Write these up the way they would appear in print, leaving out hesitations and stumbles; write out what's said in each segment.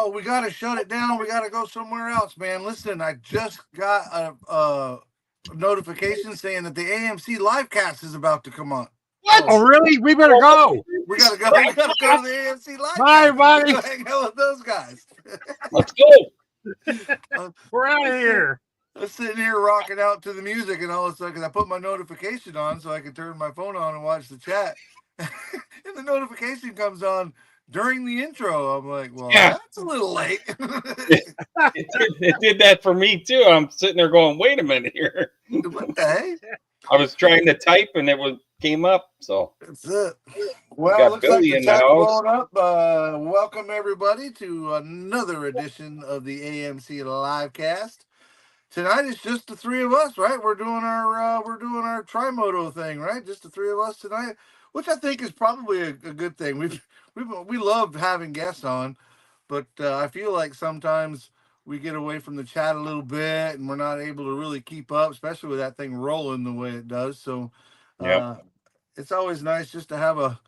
well, we got to shut it down. We got to go somewhere else, man. Listen, I just got a notification saying that the AMC Live Cast is about to come on. What? Oh, really? We better go. We gotta go. We gotta go to the AMC Live. Bye, everybody. Go hang out with those guys. Let's go. We're out of here. I was sitting here rocking out to the music, and all of a sudden, I put my notification on so I could turn my phone on and watch the chat. And the notification comes on during the intro. I'm like, well, that's a little late. It did that for me too. I'm sitting there going, wait a minute here. What the heck? I was trying to type and it came up. So that's it. Well, looks Billy like the chat's blowing up. Welcome everybody to another edition of the AMC Live Cast. Tonight it's just the three of us, right? We're doing our Trimoto thing, right? Just the three of us tonight, which I think is probably a good thing. We love having guests on, but I feel like sometimes we get away from the chat a little bit, and we're not able to really keep up, especially with that thing rolling the way it does. So, it's always nice just to have a.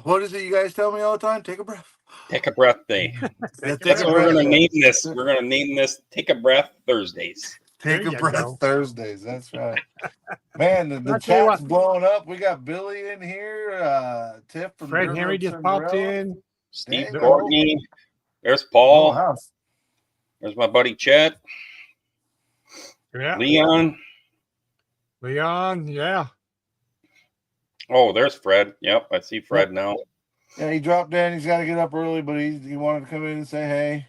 What is it you guys tell me all the time? Take a breath. Take a breath day. That's what we're going to name this. We're going to name this Take a Breath Thursdays. Take a breath Thursdays. That's right. Man, the chat's blowing up. We got Billy in here. Tiff from Fred Henry just popped in. Steve Courtney. There's Paul. Oh, wow. There's my buddy Chet. Yeah. Leon, yeah. Oh, there's Fred. Yep, I see Fred now. Yeah, he dropped in. He's got to get up early, but he wanted to come in and say hey.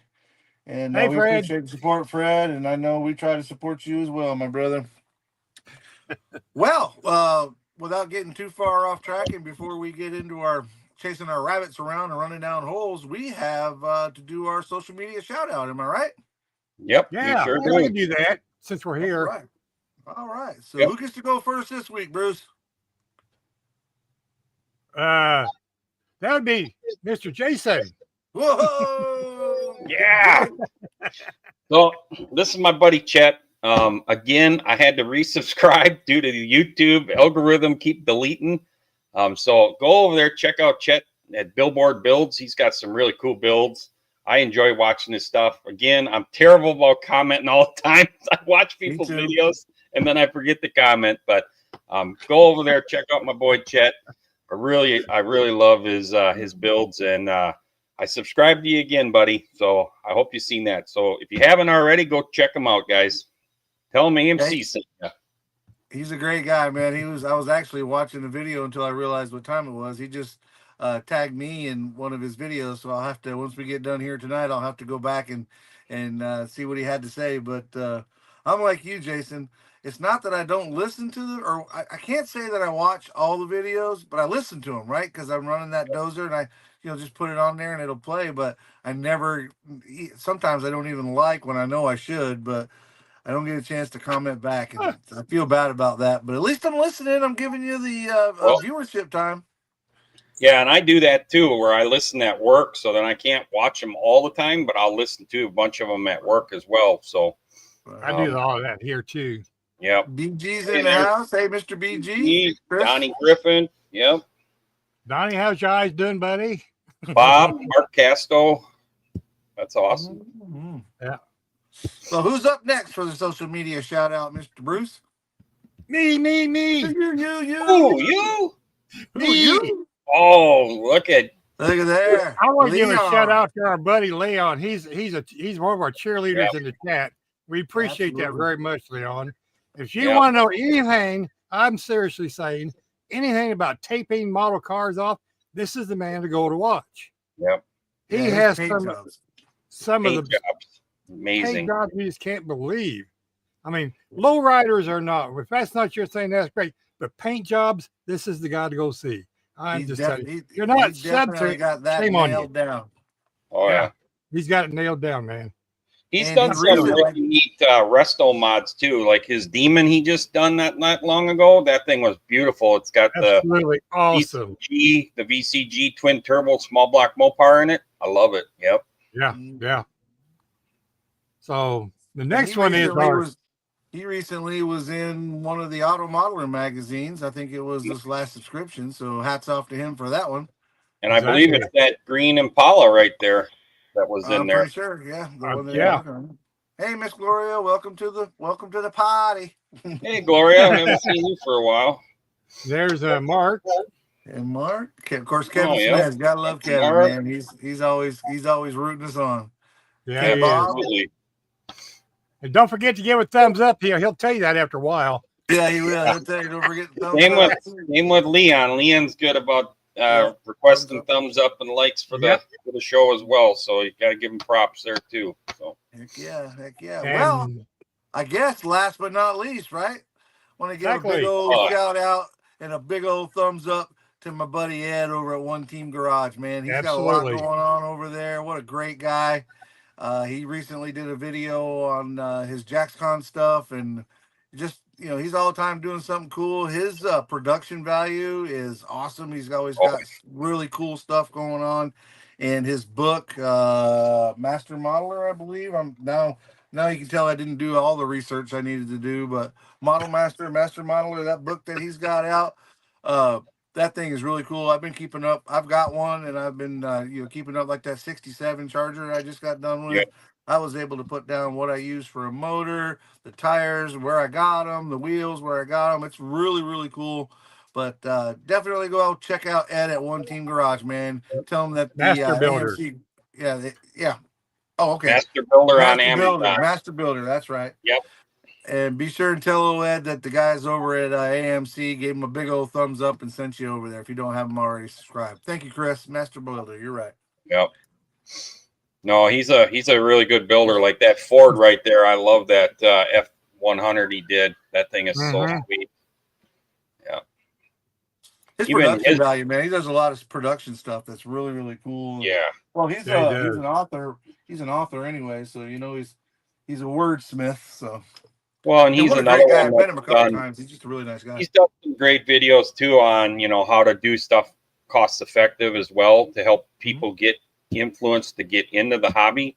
And hey, we Fred. appreciate the support, Fred. And I know we try to support you as well, my brother. Well, without getting too far off track, and before we get into our chasing our rabbits around and running down holes, we have to do our social media shout out. Am I right? Yep. Yeah, sure we can do that since we're here. All right. So who gets to go first this week, Bruce? That would be Mr. Jason. Whoa! Yeah. So this is my buddy Chet. Again, I had to resubscribe due to the YouTube algorithm keep deleting. So go over there, check out Chet at Billboard Builds. He's got some really cool builds. I enjoy watching his stuff. Again, I'm terrible about commenting all the time. I watch people's videos and then I forget to comment. But go over there, check out my boy Chet. I really love his builds, and I subscribe to you again, buddy. So I hope you've seen that. So if you haven't already, go check him out, guys. Tell him AMC sent you. He's a great guy, man. I was actually watching the video until I realized what time it was. He just tagged me in one of his videos, so I'll have to, once we get done here tonight, I'll have to go back and see what he had to say. But I'm like you, Jason. It's not that I don't listen to them, or I can't say that I watch all the videos, but I listen to them, right? Because I'm running that dozer and I, just put it on there and it'll play. But sometimes I don't even like when I know I should, but I don't get a chance to comment back. And I feel bad about that. But at least I'm listening. I'm giving you the viewership time. Yeah, and I do that too, where I listen at work, so then I can't watch them all the time, but I'll listen to a bunch of them at work as well. So I do all of that here too. Yep. BG's in the house. Hey, Mr. BG. Donnie Griffin. Yep. Donnie, how's your eyes doing, buddy? Bob, Mark Casto. That's awesome. Mm-hmm. Yeah. So who's up next for the social media shout out, Mr. Bruce? Me. You. Oh, you? You? Oh, look at there. I want to give a shout out to our buddy Leon. He's one of our cheerleaders in the chat. We appreciate that very much, Leon. If you want to know anything, I'm seriously saying anything about taping model cars off, this is the man to go to watch. Yep. He has some of the jobs. Amazing paint jobs you just can't believe. I mean, lowriders are not. If that's not your thing, that's great. But paint jobs, this is the guy to go see. I'm just telling you. You're not subject. Shame on you. Down. Oh yeah. He's got it nailed down, man. He's done some really neat resto mods too, like his Demon he just done not long ago. That thing was beautiful. It's got really awesome the VCG twin turbo small block Mopar in it. I love it. Yep. Yeah. So the next one is he recently was in one of the Auto Modeler magazines. I think it was this last subscription. So hats off to him for that one. And I believe it's that green Impala right there. that was in I'm there. pretty sure. Yeah. The one that Yeah. Hey, Miss Gloria, welcome to the party. Hey, Gloria, I haven't seen you for a while. There's Mark. And Mark, of course, Kevin yeah. Smith. Gotta love Kevin, Mark. man. He's always rooting us on. Yeah, Hey, he Bob. Absolutely. And don't forget to give a thumbs up. He'll tell you that after a while. Yeah, he will. He'll tell you, don't forget the thumbs up. Same with Leon. Leon's good about requesting thumbs up and likes for the show as well. So you got to give him props there too. So heck yeah. And Well, I guess last but not least, right? Want to give a big Exactly. old shout out and a big old thumbs up to my buddy Ed over at One Team Garage, man. He's got a lot Absolutely. going on over there. What a great guy. He recently did a video on his JaxCon stuff, and just, he's all the time doing something cool. His production value is awesome. He's always got really cool stuff going on. And his book, Master Modeler, I believe. Now you can tell I didn't do all the research I needed to do, but Master Modeler, that book that he's got out, that thing is really cool. I've been keeping up. I've got one, and I've been keeping up, like that 67 Charger I just got done with. Yep. I was able to put down what I use for a motor, the tires, where I got them, the wheels, where I got them. It's really, really cool. But definitely go out, check out Ed at One Team Garage, man. Tell him that the Master Builder. AMC, yeah. Oh, okay. Master Builder on Amazon. Master Builder, that's right. Yep. And be sure and tell Ed that the guys over at AMC gave him a big old thumbs up and sent you over there if you don't have them already subscribed. Thank you, Chris. Master Builder, you're right. Yep. No, he's a really good builder. Like that Ford right there. I love that F100 he did. That thing is so sweet. Yeah. His production value, man. He does a lot of production stuff that's really, really cool. Yeah. Well, he's an author. He's an author anyway, so he's a wordsmith. So. Well, and he's another guy. one. I've met him a couple times. He's just a really nice guy. He's done some great videos too on how to do stuff cost effective as well to help people get influenced to get into the hobby.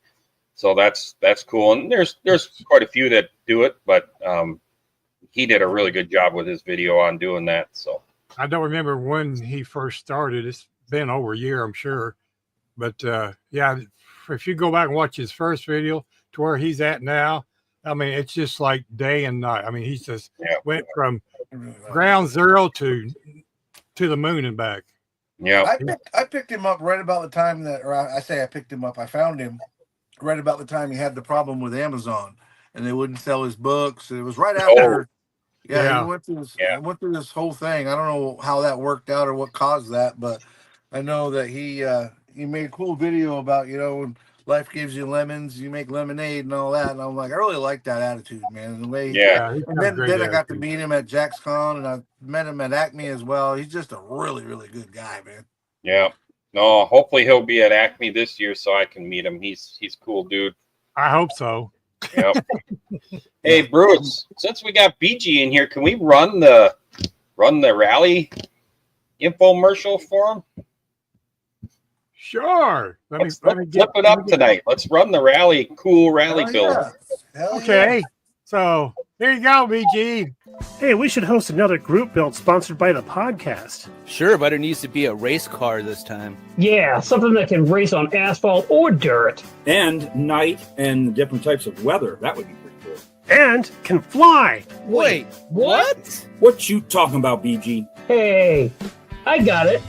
So that's cool. And there's quite a few that do it, but he did a really good job with his video on doing that. So I don't remember when he first started. It's been over a year, I'm sure. But yeah, if you go back and watch his first video to where he's at now, I mean, it's just like day and night. I mean, he's just went from ground zero to the moon and back. Yeah, I picked him up right about the time I picked him up. I found him right about the time he had the problem with Amazon, and they wouldn't sell his books. It was right after. He went through this whole thing. I don't know how that worked out or what caused that, but I know that he made a cool video about when life gives you lemons, you make lemonade and all that. And I'm like, I really like that attitude, man. And the way, and then I got to meet him at JaxCon, and I met him at Acme as well. He's just a really, really good guy, man. Yeah. No, hopefully he'll be at Acme this year so I can meet him. He's a cool dude. I hope so. Yep. Hey, Bruce, since we got BG in here, can we run the rally infomercial for him? Sure. Let's flip it up tonight. Let's run the rally build. Okay. So here you go, BG. Hey, we should host another group build sponsored by the podcast. Sure, but it needs to be a race car this time. Yeah, something that can race on asphalt or dirt. And night and different types of weather. That would be pretty cool. And can fly. Wait, what? What you talking about, BG? Hey, I got it.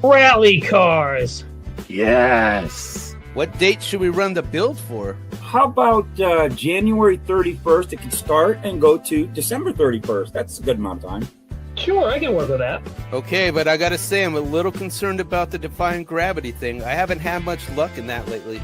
Rally cars. Yes. What date should we run the build for? How about January 31st? It can start and go to December 31st. That's a good amount of time. Sure, I can work with that. Okay, but I gotta say, I'm a little concerned about the Defying Gravity thing. I haven't had much luck in that lately.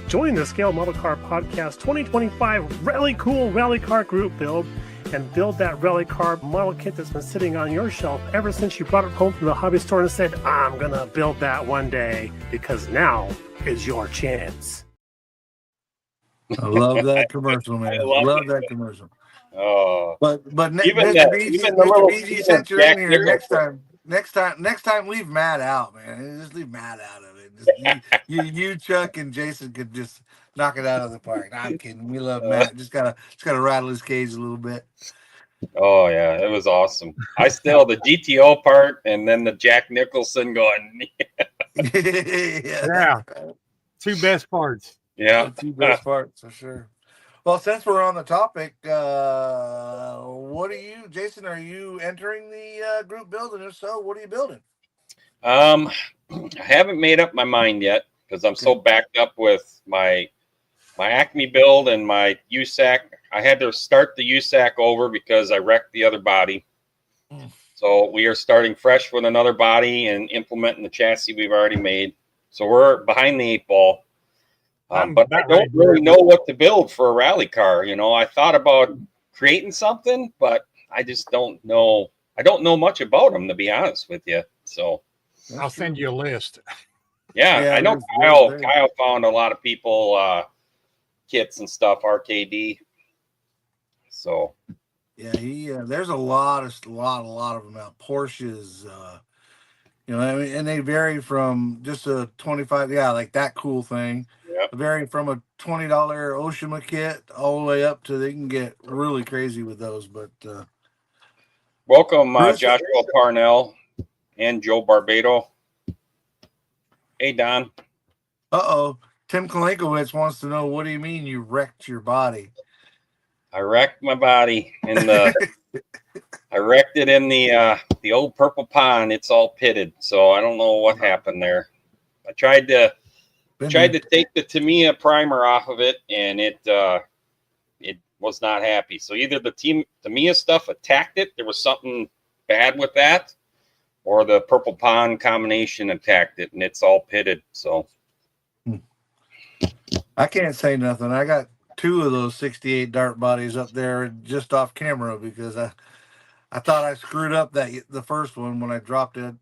Join the Scale Model Car Podcast 2025 Rally Cool Rally Car Group Build and build that rally car model kit that's been sitting on your shelf ever since you brought it home from the hobby store and said, I'm gonna build that one day, because now is your chance. I love that commercial, man. I love that commercial. Oh, but even Mr. the BG, since you're in here, next time leave Matt out, man. Just leave Matt out of it. Just, you, Chuck, and Jason could just knock it out of the park. No, I'm kidding. We love Matt. Just gotta rattle his cage a little bit. Oh yeah, it was awesome. I still the GTO part, and then the Jack Nicholson going. Yeah. Two best parts. Yeah. The two best parts for sure. Well, since we're on the topic, what are you, Jason? Are you entering the group build? And if so, what are you building? I haven't made up my mind yet because I'm so backed up with my Acme build and my USSAC. I had to start the USSAC over because I wrecked the other body. So we are starting fresh with another body and implementing the chassis we've already made. So we're behind the 8 ball. But I don't really know what to build for a rally car. You know, I thought about creating something, but I just don't know. I don't know much about them, to be honest with you. So I'll send you a list. Yeah, I know Kyle found a lot of people kits and stuff, RKD. So yeah, there's a lot of them out. Porsches, you know, I mean, and they vary from just a 25, like that cool thing. Yep. Vary from a $20 Oshima kit all the way up to they can get really crazy with those. But welcome, Joshua Parnell and Joe Barbado. Hey, Don. Tim Kalinkowicz wants to know, what do you mean you wrecked your body? I wrecked my body in the. I wrecked it in the old purple pond. It's all pitted, so I don't know what happened there. I tried to take the Tamiya primer off of it, and it was not happy. So either the Tamiya stuff attacked it, there was something bad with that, or the purple pond combination attacked it, and it's all pitted. So I can't say nothing. I got 2 of those 68 dart bodies up there just off camera because I thought I screwed up the first one when I dropped it,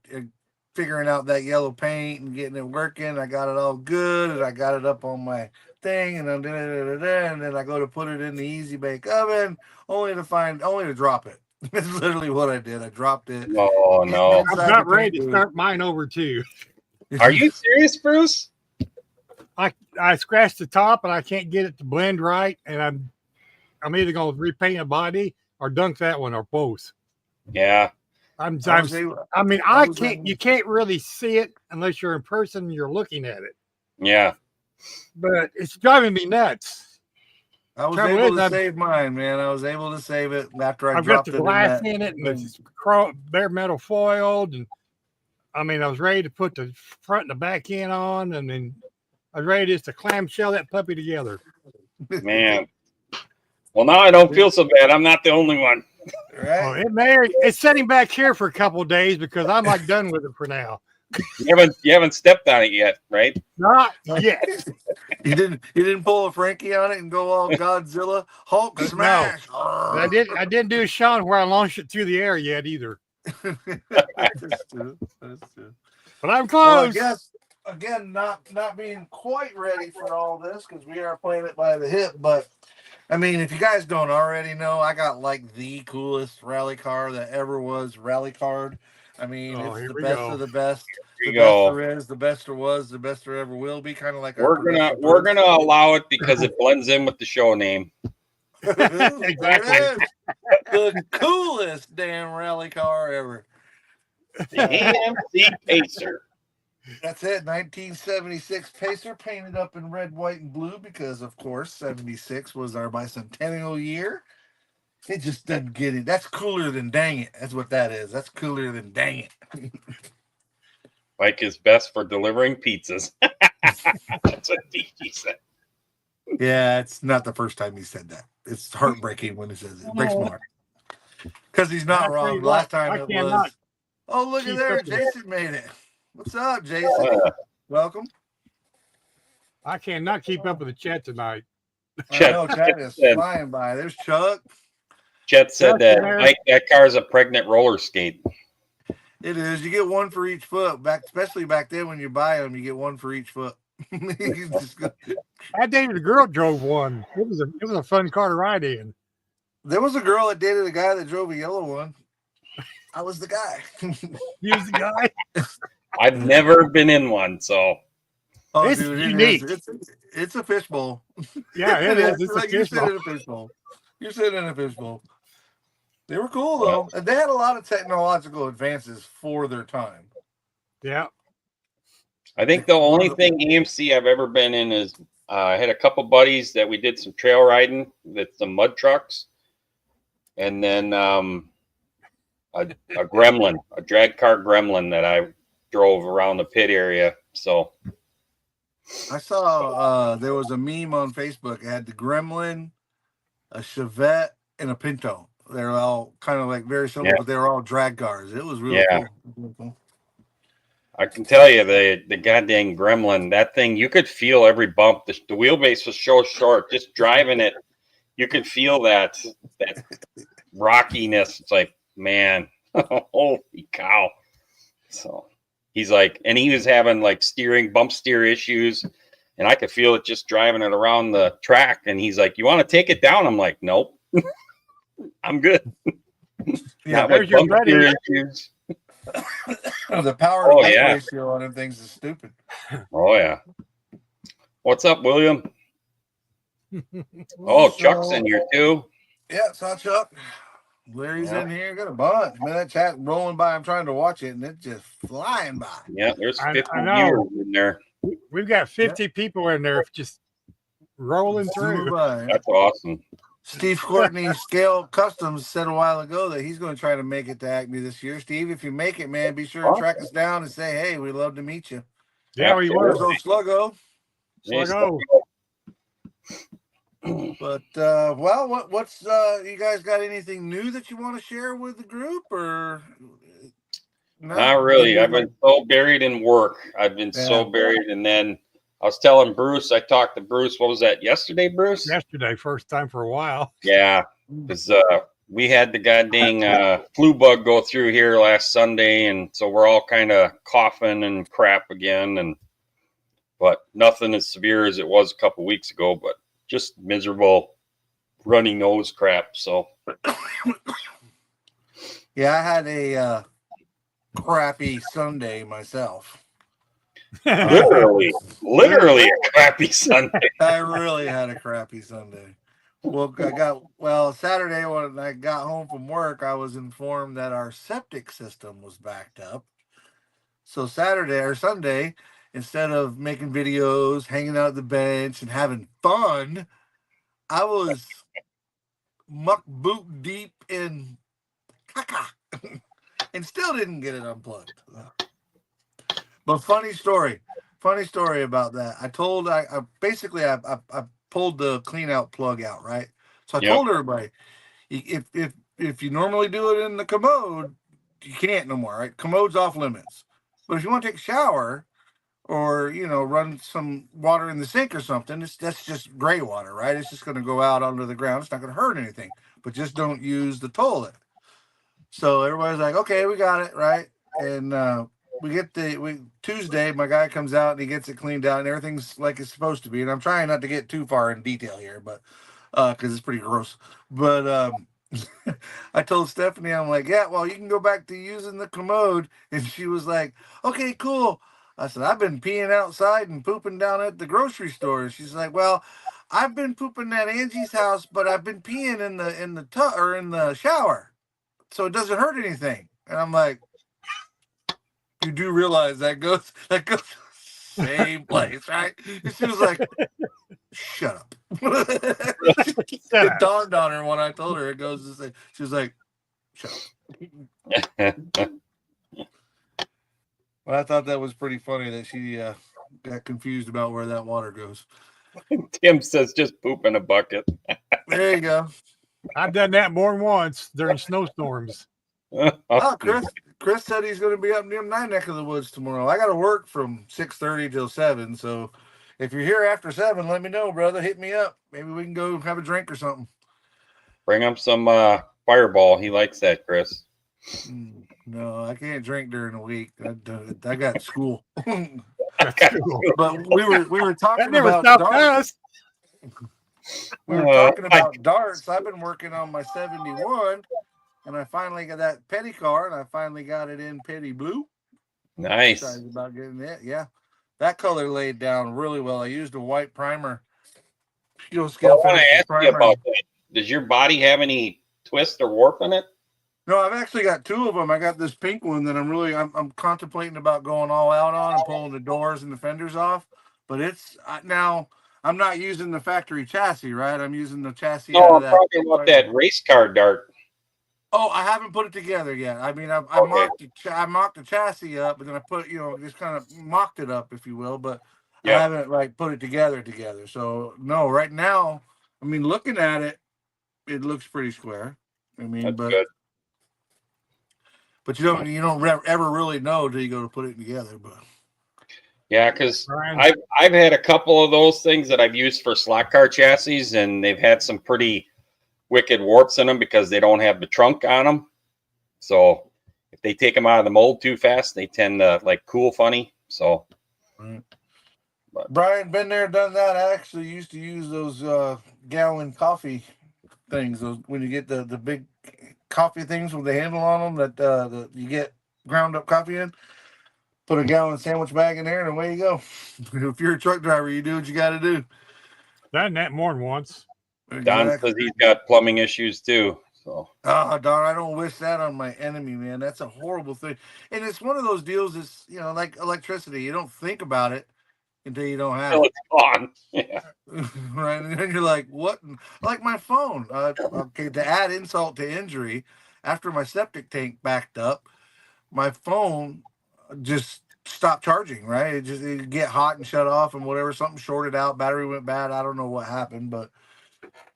figuring out that yellow paint and getting it working. I got it all good, and I got it up on my thing, and then I go to put it in the easy bake oven, only to drop it. That's literally what I did. I dropped it. Oh no! I'm not ready to start mine over too. Are you serious, Bruce? I scratched the top and I can't get it to blend right, and I'm either going to repaint a body or dunk that one or both. Yeah. You can't really see it unless you're in person and you're looking at it. Yeah. But it's driving me nuts. I was able to save mine, man. I was able to save it after I dropped it. I've got the glass in it, and it's bare metal foiled, and I was ready to put the front and the back end on, and then I was ready just to clamshell that puppy together. Man. Well, now I don't feel so bad. I'm not the only one. Right? It's sitting back here for a couple of days because I'm like done with it for now. You haven't stepped on it yet, right? Not yet. You didn't pull a Frankie on it and go all Godzilla Hulk smash. No, I didn't do a Sean where I launched it through the air yet either. That's true. But I'm close. Well, I guess again, not being quite ready for all this because we are playing it by the hip. But if you guys don't already know, I got like the coolest rally car that ever was rally card. It's the best of the best. The best there is, the best there was, the best there ever will be. Kind of like we're gonna allow it because it blends in with the show name. Exactly. The coolest damn rally car ever. The AMC Pacer. That's it. 1976 Pacer, painted up in red, white, and blue because, of course, 76 was our bicentennial year. It just doesn't get it. That's cooler than dang it. That's what that is. That's cooler than dang it. Mike is best for delivering pizzas. That's what DG said. Yeah, it's not the first time he said that. It's heartbreaking when he says it. It breaks my heart. Because he's not wrong. Last time it was. Oh, look at there. Jason made it. What's up, Jason? Welcome. I cannot keep up with the chat tonight. I know Chet is flying by. There's Chuck. Chet said that Mike, that car is a pregnant roller skate. It is. You get one for each foot. Especially back then when you buy them, you get one for each foot. I dated a girl drove one. It was a fun car to ride in. There was a girl that dated a guy that drove a yellow one. I was the guy. You was the guy? I've never been in one, so. Oh, it's dude, unique. It's a fishbowl. Yeah, it is. It's like a fishbowl. You're sitting in a fishbowl. They were cool though, and they had a lot of technological advances for their time. Yeah. I think the only thing AMC I've ever been in is I had a couple buddies that we did some trail riding with some mud trucks, and then a gremlin, a drag car gremlin that I drove around the pit area. So I saw there was a meme on Facebook. It had the Gremlin, a Chevette, and a Pinto. They're all kind of like very similar, but they were all drag cars. It was really cool. Really cool. I can tell you the goddamn gremlin, that thing, you could feel every bump. The wheelbase was so short. Just driving it, you could feel that rockiness. It's like, man, holy cow. So he's like, and he was having like bump steer issues, and I could feel it just driving it around the track. And he's like, you want to take it down? I'm like, nope, I'm good. Yeah, there's your buddy. Issues. The power to weight ratio on them things is stupid. Oh yeah. What's up, William? Chuck's in here too. Yeah, saw Chuck. Larry's in here. Got a bunch. Man, that chat rolling by. I'm trying to watch it, and it's just flying by. Yeah, there's 50 viewers in there. We've got 50 people in there just rolling through. That's awesome. Steve Courtney Scale Customs said a while ago that he's going to try to make it to Acme this year. Steve, if you make it, man, be sure to track us down and say, hey, we'd love to meet you. Yeah, we were. Sluggo. But what's you guys got anything new that you want to share with the group, or not really? I've been so buried in work. I've been so buried, and then I was telling Bruce, I talked to Bruce, what was that, yesterday, Bruce? Yesterday, first time for a while. Yeah, because we had the goddamn flu bug go through here last Sunday, and so we're all kind of coughing and crap again, but nothing as severe as it was a couple weeks ago, but just miserable runny nose crap. So yeah, I had a crappy Sunday myself. literally a crappy Sunday. I really had a crappy Sunday. Well, Saturday when I got home from work, I was informed that our septic system was backed up. So Sunday, instead of making videos, hanging out at the bench, and having fun, I was muck boot deep in caca and still didn't get it unplugged. But funny story about that. I pulled the clean out plug out, right? So I told everybody, if you normally do it in the commode, you can't no more, right? Commode's off limits. But if you want to take a shower or, run some water in the sink or something, that's just gray water, right? It's just going to go out under the ground. It's not going to hurt anything, but just don't use the toilet. So everybody's like, okay, we got it, right? And Tuesday, my guy comes out and he gets it cleaned out and everything's like it's supposed to be. And I'm trying not to get too far in detail here, but because it's pretty gross. But I told Stephanie, I'm like, yeah, well, you can go back to using the commode. And she was like, okay, cool. I said, I've been peeing outside and pooping down at the grocery store. She's like, well, I've been pooping at Angie's house, but I've been peeing in the tub or in the shower, so it doesn't hurt anything. And I'm like, you do realize that goes same place, right? And she was like, shut up. It dawned on her when I told her it goes the same. She was like, shut up. Well, I thought that was pretty funny that she got confused about where that water goes. Tim says just poop in a bucket. There you go. I've done that more than once during snowstorms. Oh, Chris said he's going to be up near my neck of the woods tomorrow. I got to work from 6:30 till 7. So if you're here after 7, let me know, brother. Hit me up. Maybe we can go have a drink or something. Bring him some Fireball. He likes that, Chris. No, I can't drink during the week. I got school. But we were talking about darts. We were talking about darts. I've been working on my 71. And I finally got that petty car, and I finally got it in petty blue. Nice. I'm excited about getting it. Yeah, that color laid down really well. I used a white primer. I want to ask you about that. Does your body have any twist or warp in it? No, I've actually got two of them. I got this pink one that I'm contemplating about going all out on and pulling the doors and the fenders off. But now I'm not using the factory chassis, right? I'm using the chassis No, out of I'm that. talking about that race car dart. Oh, I haven't put it together yet. I mean, I Okay. mocked the chassis up, and then I put, just kind of mocked it up, if you will. But I Yep. haven't like put it together. So no, right now, I mean, looking at it, it looks pretty square. I mean, That's good. but you don't ever really know till you go to put it together. But Yeah, because Brian. I've had a couple of those things that I've used for slot car chassis, and they've had some pretty wicked warps in them because they don't have the trunk on them. So if they take them out of the mold too fast, they tend to like cool funny. So, right. Brian, been there, done that. I actually used to use those gallon coffee things. Those when you get the big coffee things with the handle on them that you get ground up coffee in. Put a gallon sandwich bag in there, and away you go. If you're a truck driver, you do what you got to do. Done that more than once. Don says he's got plumbing issues too. So, oh, darn, I don't wish that on my enemy, man. That's a horrible thing. And it's one of those deals. It's like electricity. You don't think about it until you don't have it. it's gone. Yeah. Right, and then you're like, what? Like my phone. Okay, to add insult to injury, after my septic tank backed up, my phone just stopped charging. Right, it'd get hot and shut off and whatever. Something shorted out, battery went bad. I don't know what happened, but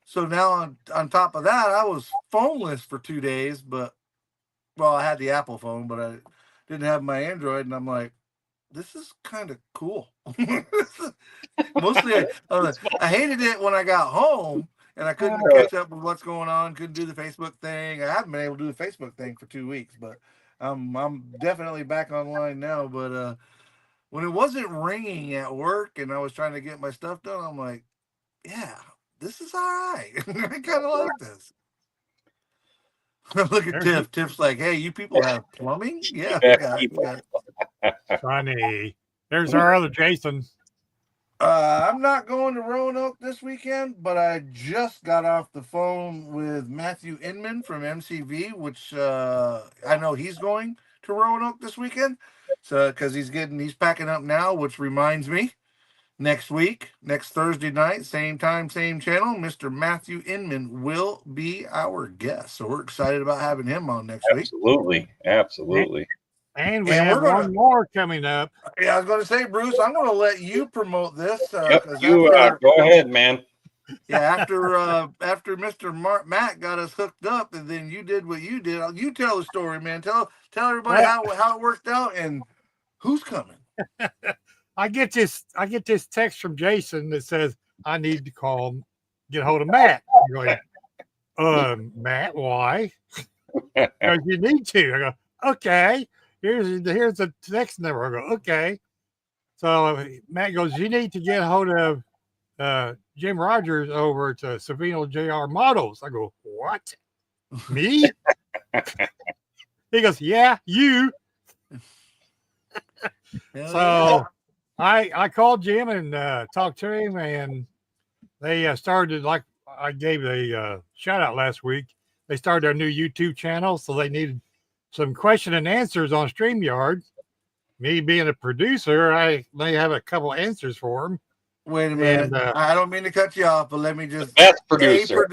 so now on top of that, I was phoneless for 2 days. But I had the Apple phone, but I didn't have my Android, and I'm like, this is kind of cool. Mostly, I hated it when I got home and I couldn't catch up with what's going on. Couldn't do the Facebook thing. I haven't been able to do the Facebook thing for 2 weeks, but I'm definitely back online now. But when it wasn't ringing at work and I was trying to get my stuff done, I'm like, yeah, this is all right. I kind of like this. Look at Tiff. Tiff's like, hey, you people have plumbing? Yeah, we got it. Funny. There's our other Jason. I'm not going to Roanoke this weekend, but I just got off the phone with Matthew Inman from MCV, which I know he's going to Roanoke this weekend. So because he's packing up now, which reminds me, next Thursday night, same time, same channel, Mr. Matthew Inman will be our guest. So we're excited about having him on next week. Absolutely. And we have one more coming up. Yeah, I was going to say, Bruce, I'm going to let you promote this. Go ahead, man. Yeah, after Mr. Matt got us hooked up, and then you did what you did. You tell the story, man. Tell everybody how it worked out and who's coming. I get this text from Jason that says I need to get hold of Matt. I'm going, Matt, why? Because you need to. I go, okay. Here's the next number. I go, okay. So Matt goes, you need to get a hold of Jim Rogers over to Savino JR Models. I go, what? Me? He goes, yeah, you. So I called Jim and talked to him, and they started, like I gave a shout out last week. They started their new YouTube channel, so they needed some question and answers on StreamYard. Me being a producer, I may have a couple answers for him. Wait a minute. And, I don't mean to cut you off, but let me just. Best producer.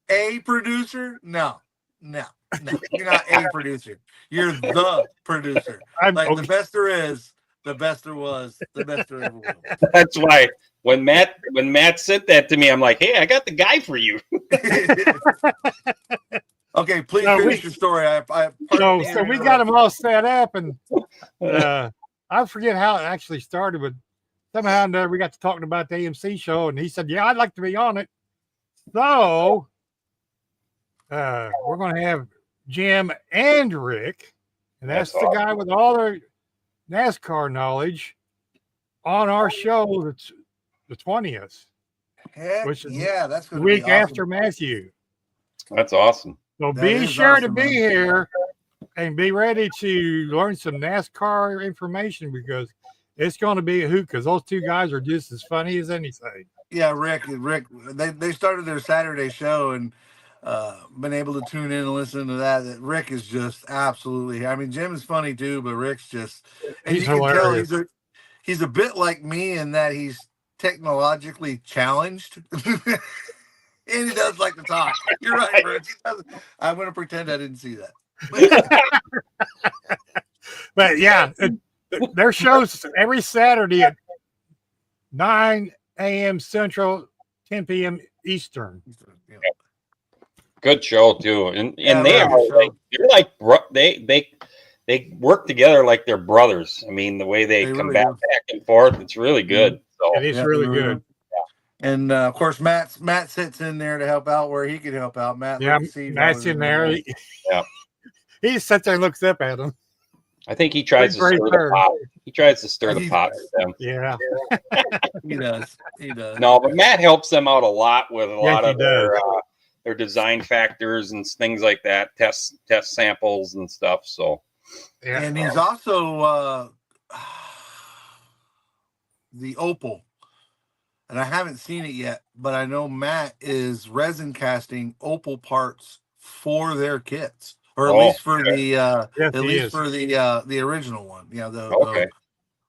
A producer? No. You're not a producer. You're the producer. The best there is, the best there was, the best there ever will. That's why when Matt sent that to me, I'm like, hey, I got the guy for you. Okay, please finish your story. So we got them all set up, and I forget how it actually started, but somehow we got to talking about the AMC show, and he said, yeah, I'd like to be on it. So we're going to have Jim and Rick, and that's the guy with all their NASCAR knowledge, on our show. That's the 20th. Which is that's the week after Matthew. That's awesome. So be sure to be here and be ready to learn some NASCAR information, because it's going to be a hoot, because those two guys are just as funny as anything. Yeah, Rick, they started their Saturday show, and been able to tune in and listen to that Rick is just absolutely. I mean, Jim is funny too, but Rick's just, and He's you can tell hilarious. he's a bit like me in that he's technologically challenged. And he does like to talk. You're right, Rich. I'm going to pretend I didn't see that. But yeah, their shows every Saturday at 9 a.m. Central, 10 p.m. Eastern. Good show too, and Yeah, they really are good like, they work together like they're brothers. I mean, the way they They come really back and forth, it's really good. So It is really good. And of course, Matt sits in there to help out where he can help out. Matt, Yeah, Steve Matt's in there. Yeah. He just sits there and looks up at him. I think he tries to stir the pot. He tries to stir the pot with them. Yeah. He does. He does. No, but Matt helps them out a lot with a lot he of does. their design factors and things like that, test samples and stuff. So, Yeah. And he's also the Opal. And I haven't seen it yet, but I know Matt is resin casting Opal parts for their kits, or at least for the original one. Yeah, the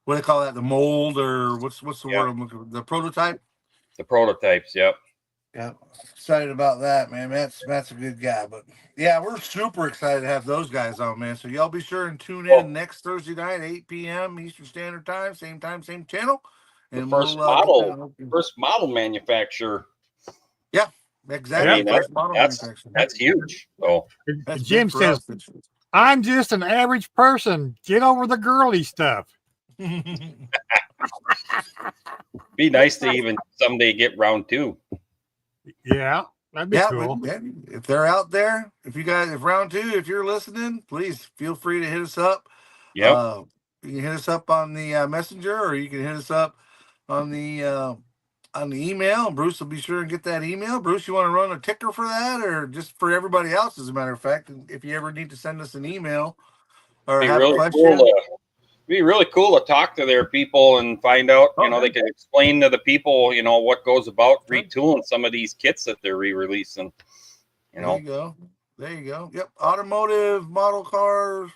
what do they call that? The mold, or what's the word I'm looking for? The prototype. The prototypes, yep. Yeah, excited about that, man. Matt's a good guy, but yeah, we're super excited to have those guys on, man. So y'all be sure and tune in next Thursday night, 8 p.m. Eastern Standard Time, same channel. The And first model manufacturer. Yeah, exactly. I mean, that's huge. So Jim says, "I'm just an average person. Get over the girly stuff." Be nice to even someday get round 2. Yeah, that'd be cool. If they're out there, if round 2, if you're listening, please feel free to hit us up. Yeah, you can hit us up on the messenger, or you can hit us up on the email. Bruce will be sure and get that email. Bruce, you want to run a ticker for that, or just for everybody else? As a matter of fact, if you ever need to send us an email or have a question. Be really cool to talk to their people and find out, they can explain to the people, what goes about retooling some of these kits that they're re-releasing. There you go. Yep. Automotive model cars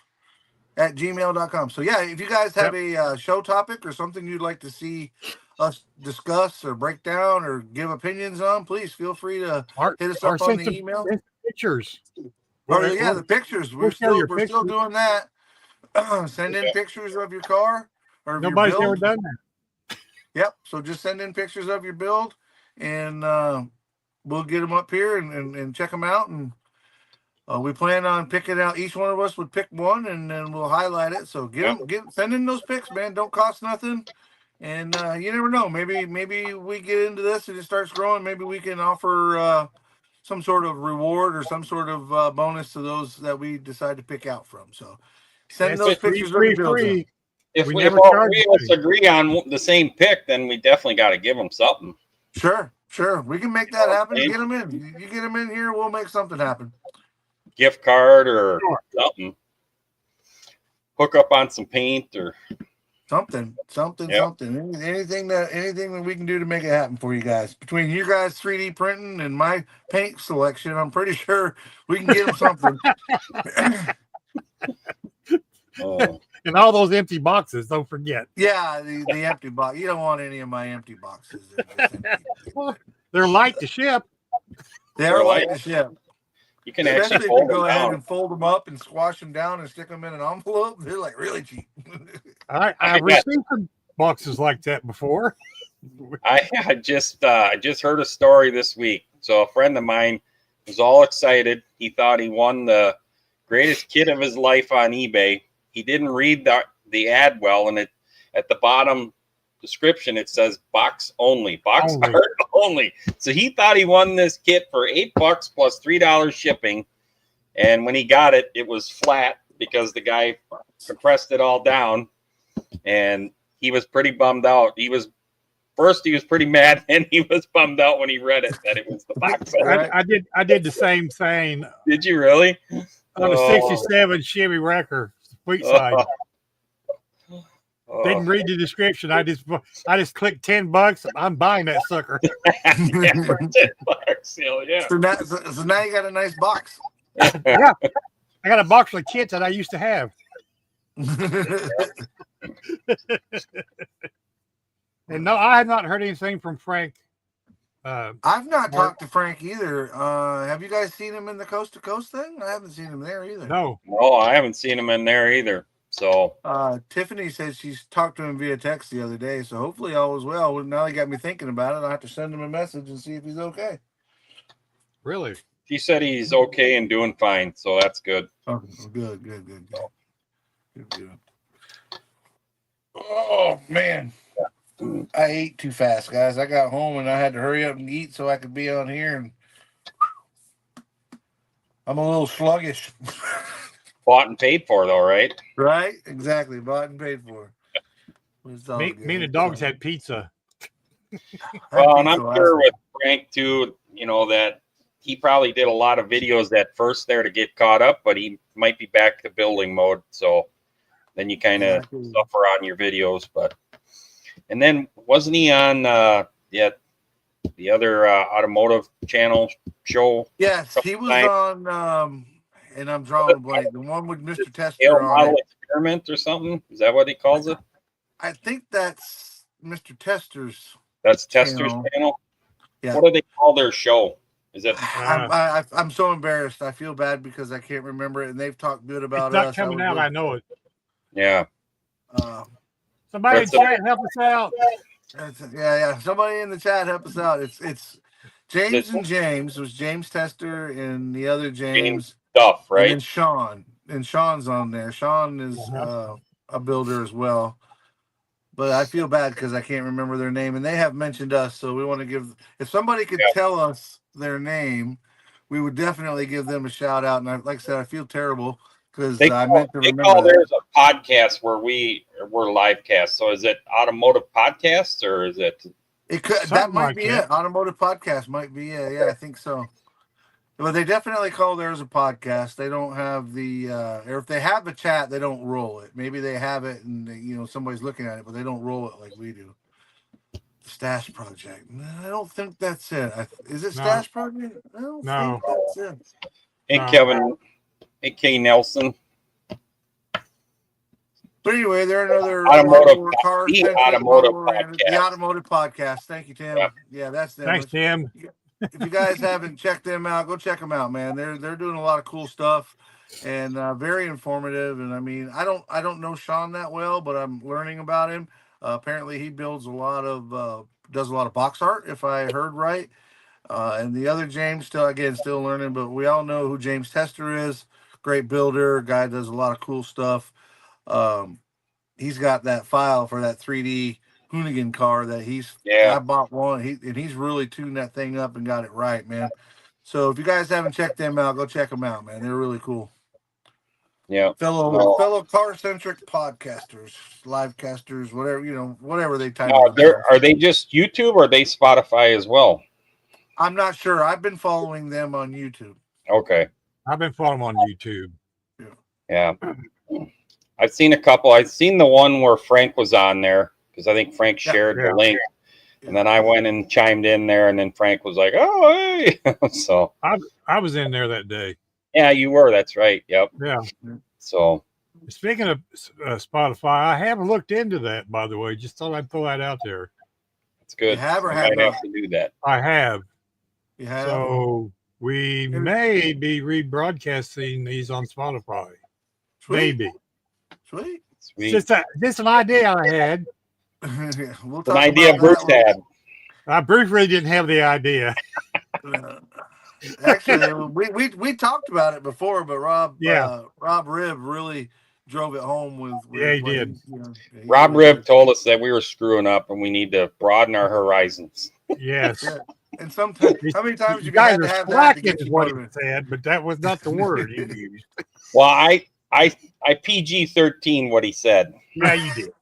at gmail.com. So yeah, if you guys have a show topic or something you'd like to see us discuss or break down or give opinions on, please feel free to hit us up on the email. Pictures. The pictures. We're still doing that. Send in pictures of your car or nobody's your ever build. done that. Yep. So just send in pictures of your build, and we'll get them up here and check them out. And we plan on picking out. Each one of us would pick one, and then we'll highlight it. So send in those pics, man. Don't cost nothing. And you never know. Maybe we get into this and it starts growing. Maybe we can offer some sort of reward or some sort of bonus to those that we decide to pick out from. So send those pictures of your builds. If we all agree on the same pick, then we definitely got to give them something. Sure. We can make that happen. Get them in. You get them in here, we'll make something happen. Gift card or something. Hook up on some paint or something. Anything that we can do to make it happen for you guys. Between you guys 3D printing and my paint selection, I'm pretty sure we can get them something. And all those empty boxes, don't forget. Yeah, the empty box. You don't want any of my empty boxes. They're light to ship. They're light to ship. You can especially actually if you go ahead and fold them up and squash them down and stick them in an envelope. They're like really cheap. I've received some boxes like that before. I just heard a story this week. So a friend of mine was all excited. He thought he won the greatest kit of his life on eBay. He didn't read the ad well, and at the bottom description it says box only, box art only. So he thought he won this kit for $8 plus $3 shipping, and when he got it, it was flat because the guy compressed it all down, and he was pretty bummed out. He was pretty mad, and he was bummed out when he read it that it was the box. I did the same thing. Did you really? On a 67 Chevy Wrecker, sweet side. Didn't read the description. I just clicked $10. I'm buying that sucker. Yeah, for $10. Yeah. So now you got a nice box. Yeah, I got a box of kits that I used to have. And no, I have not heard anything from Frank. I've not talked to Frank either. Have you guys seen him in the Coast to Coast thing? I haven't seen him there either. No, I haven't seen him in there either. So Tiffany says she's talked to him via text the other day, so hopefully all was well. Now he got me thinking about it. I have to send him a message and see if he's okay. really? he said he's okay and doing fine, so that's good. Oh, good. Oh man, I ate too fast, guys. I got home and I had to hurry up and eat so I could be on here, and I'm a little sluggish. Bought and paid for, though, right? Right? Exactly. Bought and paid for. Me and the dogs had pizza. Well, and I'm sure with Frank too, that he probably did a lot of videos at first there to get caught up, but he might be back to building mode. So then you kind of suffer on your videos. And then wasn't he on the other automotive channel show? Yes, he was on. And I'm drawing a blank. The one with Mr. Tester on Model it. Experiment or something? Is that what he calls it? I think that's Mr. Tester's. That's Tester's channel. Yeah. What do they call their show? Is it? I'm so embarrassed. I feel bad because I can't remember it, and they've talked good about It's not us. coming out. I know it. Yeah. Somebody in chat, help us out. Yeah. Somebody in the chat, help us out. It's James and James. It was James Tester and the other James. Stuff, right? And Sean. And Sean's on there. Sean is a builder as well. But I feel bad because I can't remember their name. And they have mentioned us, so we want to give... If somebody could tell us their name, we would definitely give them a shout out. And like I said, I feel terrible because I meant to remember. They call theirs a podcast where we're live cast. So is it Automotive Podcast or is it... It could. That might be it. Automotive Podcast might be it. Yeah, I think so. Well, they definitely call theirs a podcast. They don't have the, or if they have a chat, they don't roll it. Maybe they have it and, somebody's looking at it, but they don't roll it like we do. Stash Project. No, I don't think that's it. Is it Stash Project? I don't think that's it. Hey, Kevin. Hey, K. Nelson. But anyway, they're another Automotive Podcast. The Automotive Podcast. Thank you, Tim. Yeah, that's them. Thanks, Tim. If you guys haven't checked them out, go check them out, man. They're doing a lot of cool stuff and very informative. And I mean, I don't know Sean that well, but I'm learning about him. Apparently, he builds does a lot of box art, if I heard right. And the other James, still learning, but we all know who James Tester is. Great builder, guy does a lot of cool stuff. He's got that file for that 3D Hoonigan car that I bought one. He's really tuned that thing up and got it right, man. So if you guys haven't checked them out, go check them out, man. They're really cool. Yeah. Fellow car centric podcasters, live casters, whatever they type. Are they just YouTube or are they Spotify as well? I'm not sure. I've been following them on YouTube. Okay. I've been following them on YouTube. Yeah. I've seen a couple. I've seen the one where Frank was on there because I think Frank shared the link. And then I went and chimed in there, and then Frank was like, "Oh, hey!" So I was in there that day. Yeah, you were. That's right. Yep. Yeah. So speaking of Spotify, I haven't looked into that, by the way. Just thought I'd throw that out there. It's good. You have or have to do that? I have. You have. So we may be rebroadcasting these on Spotify. Sweet. Maybe. Sweet. Just an idea I had. We'll an idea Bruce had. Bruce really didn't have the idea. Actually, we talked about it before, but Rob Ribb really drove it home with he did. Rob Ribb told us that we were screwing up and we need to broaden our horizons. Yes. Yeah. And sometimes, how many times you guys are have slacking that is what he said, but that was not the word he used. Well, I PG-13 what he said. Yeah, you did.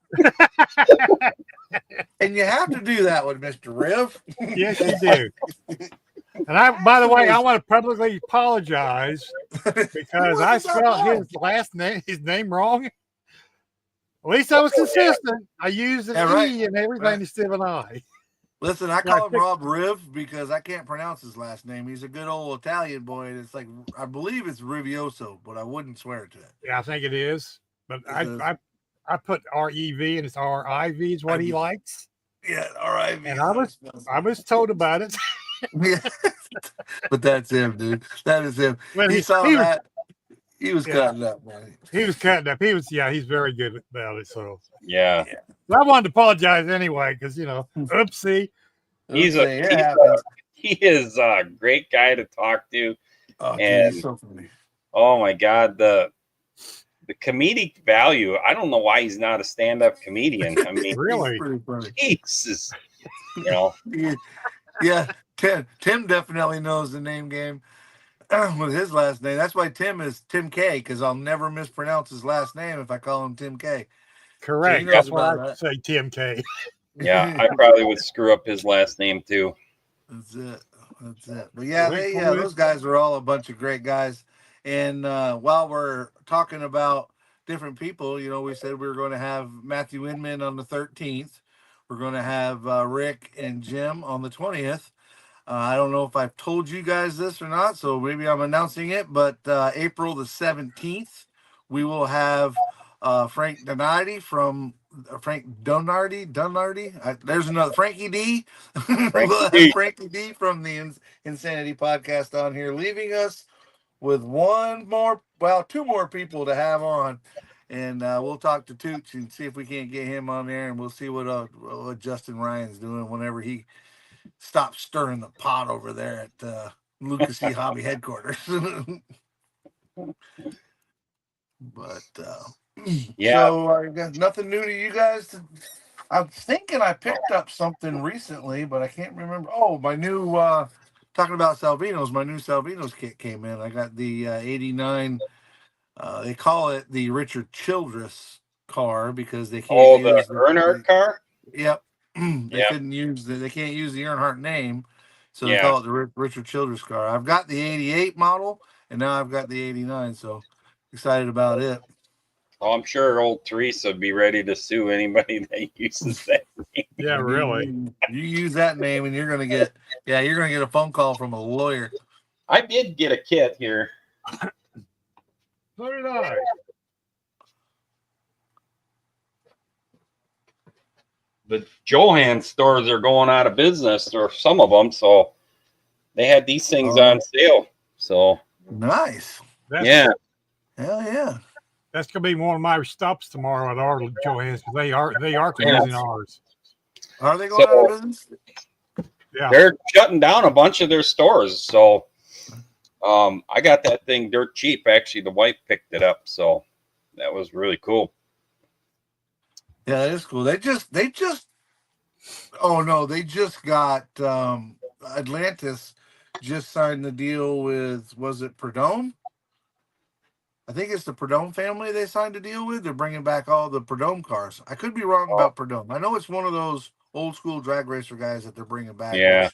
And you have to do that with Mr. Riv. Yes, you do. And by the way, I want to publicly apologize because I spelled his name wrong. At least I was consistent. I used an Yeah, right. E and everything instead of an I. Listen, I call him Rob Riv because I can't pronounce his last name. He's a good old Italian boy, and it's like I believe it's Rivioso, but I wouldn't swear to it. Yeah, I think it is. But I put R-E-V and it's R-I-V is what he likes. Yeah, R-I-V. And I was told about it. Yeah. But that's him, dude. That is him. Well, he saw that. He was cutting up, man. He was cutting up. He's very good about it. So Yeah. I wanted to apologize anyway, because oopsie. He is a great guy to talk to. Oh, and dude, so funny. Oh my God, the comedic value. I don't know why he's not a stand-up comedian. I mean, really, Jesus, Yeah, Tim definitely knows the name game with his last name. That's why Tim is Tim K, because I'll never mispronounce his last name if I call him Tim K. Correct. So that's why I say Tim K. Yeah, I probably would screw up his last name too. That's it. But yeah, those guys are all a bunch of great guys. And while we're talking about different people, we said we were going to have Matthew Inman on the 13th. We're going to have Rick and Jim on the 20th. I don't know if I've told you guys this or not, so maybe I'm announcing it. But April the 17th, we will have Frank Donardi from there's another Frankie D. We'll have Frankie D from the Insanity Podcast on here, leaving us with two more people to have on. And we'll talk to Tooch and see if we can't get him on there, and we'll see what Justin Ryan's doing whenever he stops stirring the pot over there at Lucas E. Hobby headquarters. But yeah, so I got nothing new to you guys. I'm thinking I picked up something recently, but I can't remember. Oh, my new talking about Salvinos. My new Salvinos kit came in. I got the 89. They call it the Richard Childress car because they can't use the Earnhardt car. Yep. They couldn't use they can't use the Earnhardt name, so they call it the Richard Childress car. I've got the 88 model, and now I've got the 89. So excited about it. Oh, I'm sure old Teresa would be ready to sue anybody that uses that name. Yeah, really. You use that name, and you're gonna get a phone call from a lawyer. I did get a kit here. So did I. The Johann stores are going out of business, or some of them, so they had these things on sale. So nice. Hell yeah. That's gonna be one of my stops tomorrow at our Johann's. They are closing ours. Are they going out of business? Yeah, they're shutting down a bunch of their stores. So I got that thing dirt cheap. Actually, the wife picked it up, so that was really cool. Yeah, that is cool. They just got Atlantis just signed the deal with, was it Prudhomme? I think it's the Prudhomme family they signed a deal with. They're bringing back all the Prudhomme cars. I could be wrong about Prudhomme. I know it's one of those old school drag racer guys that they're bringing back. Yeah.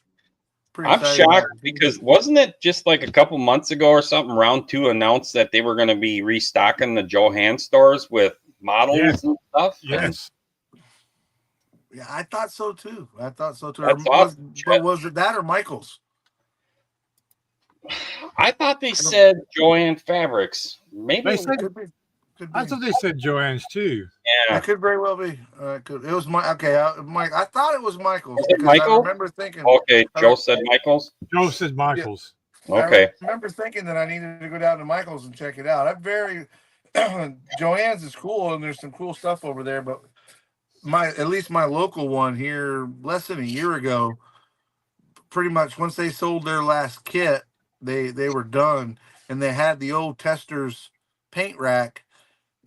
I'm shocked because wasn't it just like a couple months ago or something, Round 2 announced that they were going to be restocking the Johann stores with models and stuff? Yes. Yeah, I thought so too. That's awesome. But was it that or Michael's? I thought they said Joann Fabrics. Maybe could be. I thought they said Joann's too. Yeah, it could very well be. It was Mike. I thought it was Michael's. Michael? I remember thinking. Okay, Joe said Michael's. Joe said Michael's. Yeah. Okay. I remember thinking that I needed to go down to Michael's and check it out. Joann's is cool, and there's some cool stuff over there. But at least my local one here, less than a year ago, pretty much once they sold their last kit, they were done, and they had the old Testors paint rack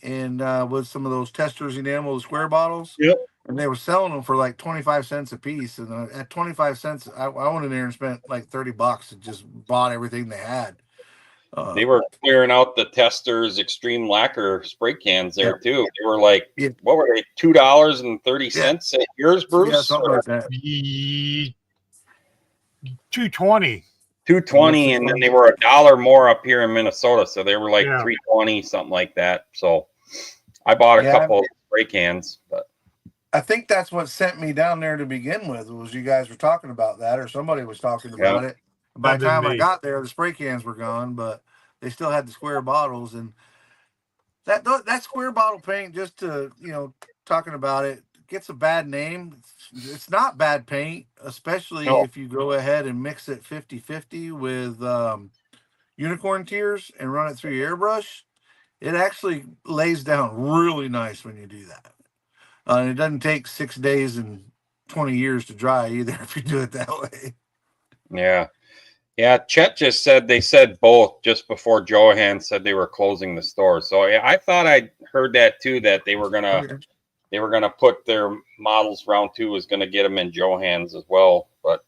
and with some of those Testors enamel square bottles. Yep. And they were selling them for like 25 cents a piece. And at 25 cents, I went in there and spent like $30 and just bought everything they had. They were clearing out the Testors Extreme Lacquer spray cans there too. They were like, what were they? $2.30 at yours, Bruce? Yeah, something like that. $2.20. $2.20, and then they were $1 more up here in Minnesota, so they were like $3.20, something like that. So I bought a couple spray cans. But I think that's what sent me down there to begin with, was you guys were talking about that, or somebody was talking about it. By the time I got there, the spray cans were gone, but they still had the square bottles. And that square bottle paint, just to, talking about it, gets a bad name. It's not bad paint, especially if you go ahead and mix it 50-50 with unicorn tears and run it through your airbrush. It actually lays down really nice when you do that. And it doesn't take 6 days and 20 years to dry either if you do it that way. Yeah. Yeah, Chet just said they said both just before Johan said they were closing the store. So yeah, I thought I heard that too, that they were gonna put their models round 2 was gonna get them in Johan's as well. But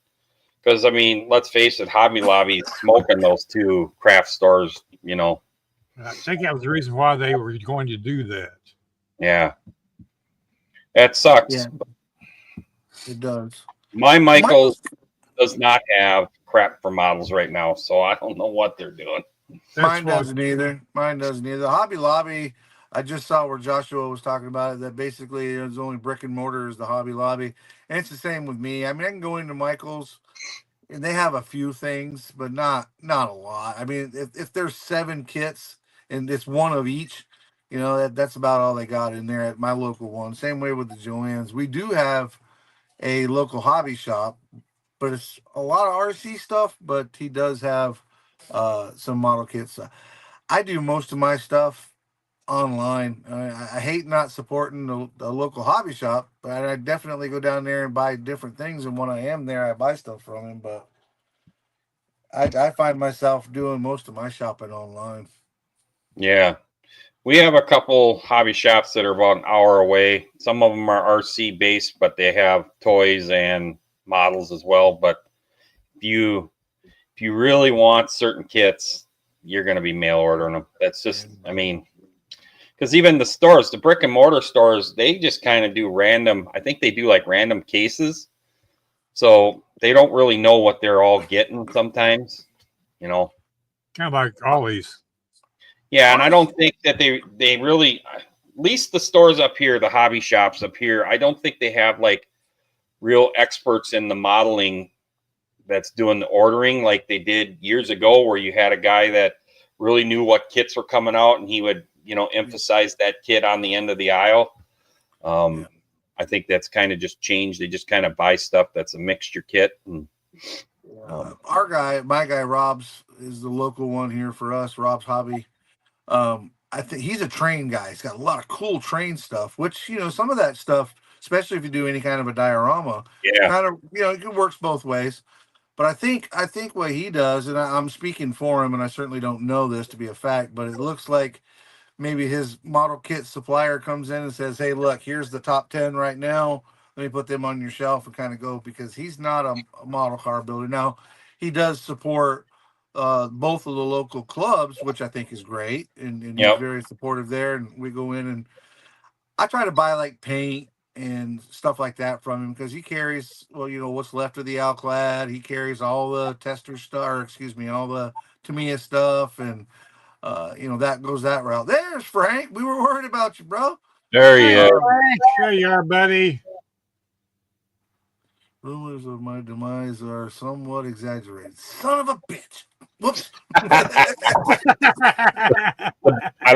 because I mean, let's face it, Hobby Lobby's smoking those 2 craft stores. I think that was the reason why they were going to do that. Yeah, that sucks. Yeah, it does. My Michaels does not have crap for models right now, so I don't know what they're doing. Mine doesn't either. Hobby Lobby, I just saw where Joshua was talking about it, that basically there's only brick and mortar is the Hobby Lobby. And it's the same with me. I mean, I can go into Michael's and they have a few things, but not a lot. I mean, if there's 7 kits and it's one of each, that's about all they got in there at my local one. Same way with the Joann's. We do have a local hobby shop, but it's a lot of RC stuff, but he does have some model kits. I do most of my stuff online. I hate not supporting the local hobby shop, but I definitely go down there and buy different things. And when I am there, I buy stuff from him. But I find myself doing most of my shopping online. Yeah. We have a couple hobby shops that are about an hour away. Some of them are RC based, but they have toys and models as well. But if you really want certain kits, you're going to be mail ordering them. That's just, I mean, because even the stores, the brick and mortar stores, they just kind of do random. I think they do like random cases. So they don't really know what they're all getting sometimes, Kind of like always. Yeah, and I don't think that they really, at least the stores up here, the hobby shops up here, I don't think they have like real experts in the modeling that's doing the ordering like they did years ago, where you had a guy that really knew what kits were coming out and he would, emphasize that kit on the end of the aisle. I think that's kind of just changed. They just kind of buy stuff that's a mixture kit. And, my guy, Rob's is the local one here for us, Rob's Hobby. I think he's a train guy. He's got a lot of cool train stuff, which, some of that stuff, especially if you do any kind of a diorama, kind of, it works both ways. But I think what he does, and I'm speaking for him, and I certainly don't know this to be a fact, but it looks like maybe his model kit supplier comes in and says, hey, look, here's the top 10 right now. Let me put them on your shelf and kind of go, because he's not a model car builder. Now, he does support both of the local clubs, which I think is great. And he's very supportive there. And we go in and I try to buy like paint and stuff like that from him, because he carries, what's left of the Alclad. He carries all the tester stuff, all the Tamiya stuff. And, that goes that route. There's Frank. We were worried about you, bro. There he is. There you are, buddy. Rumors of my demise are somewhat exaggerated. Son of a bitch. Whoops. I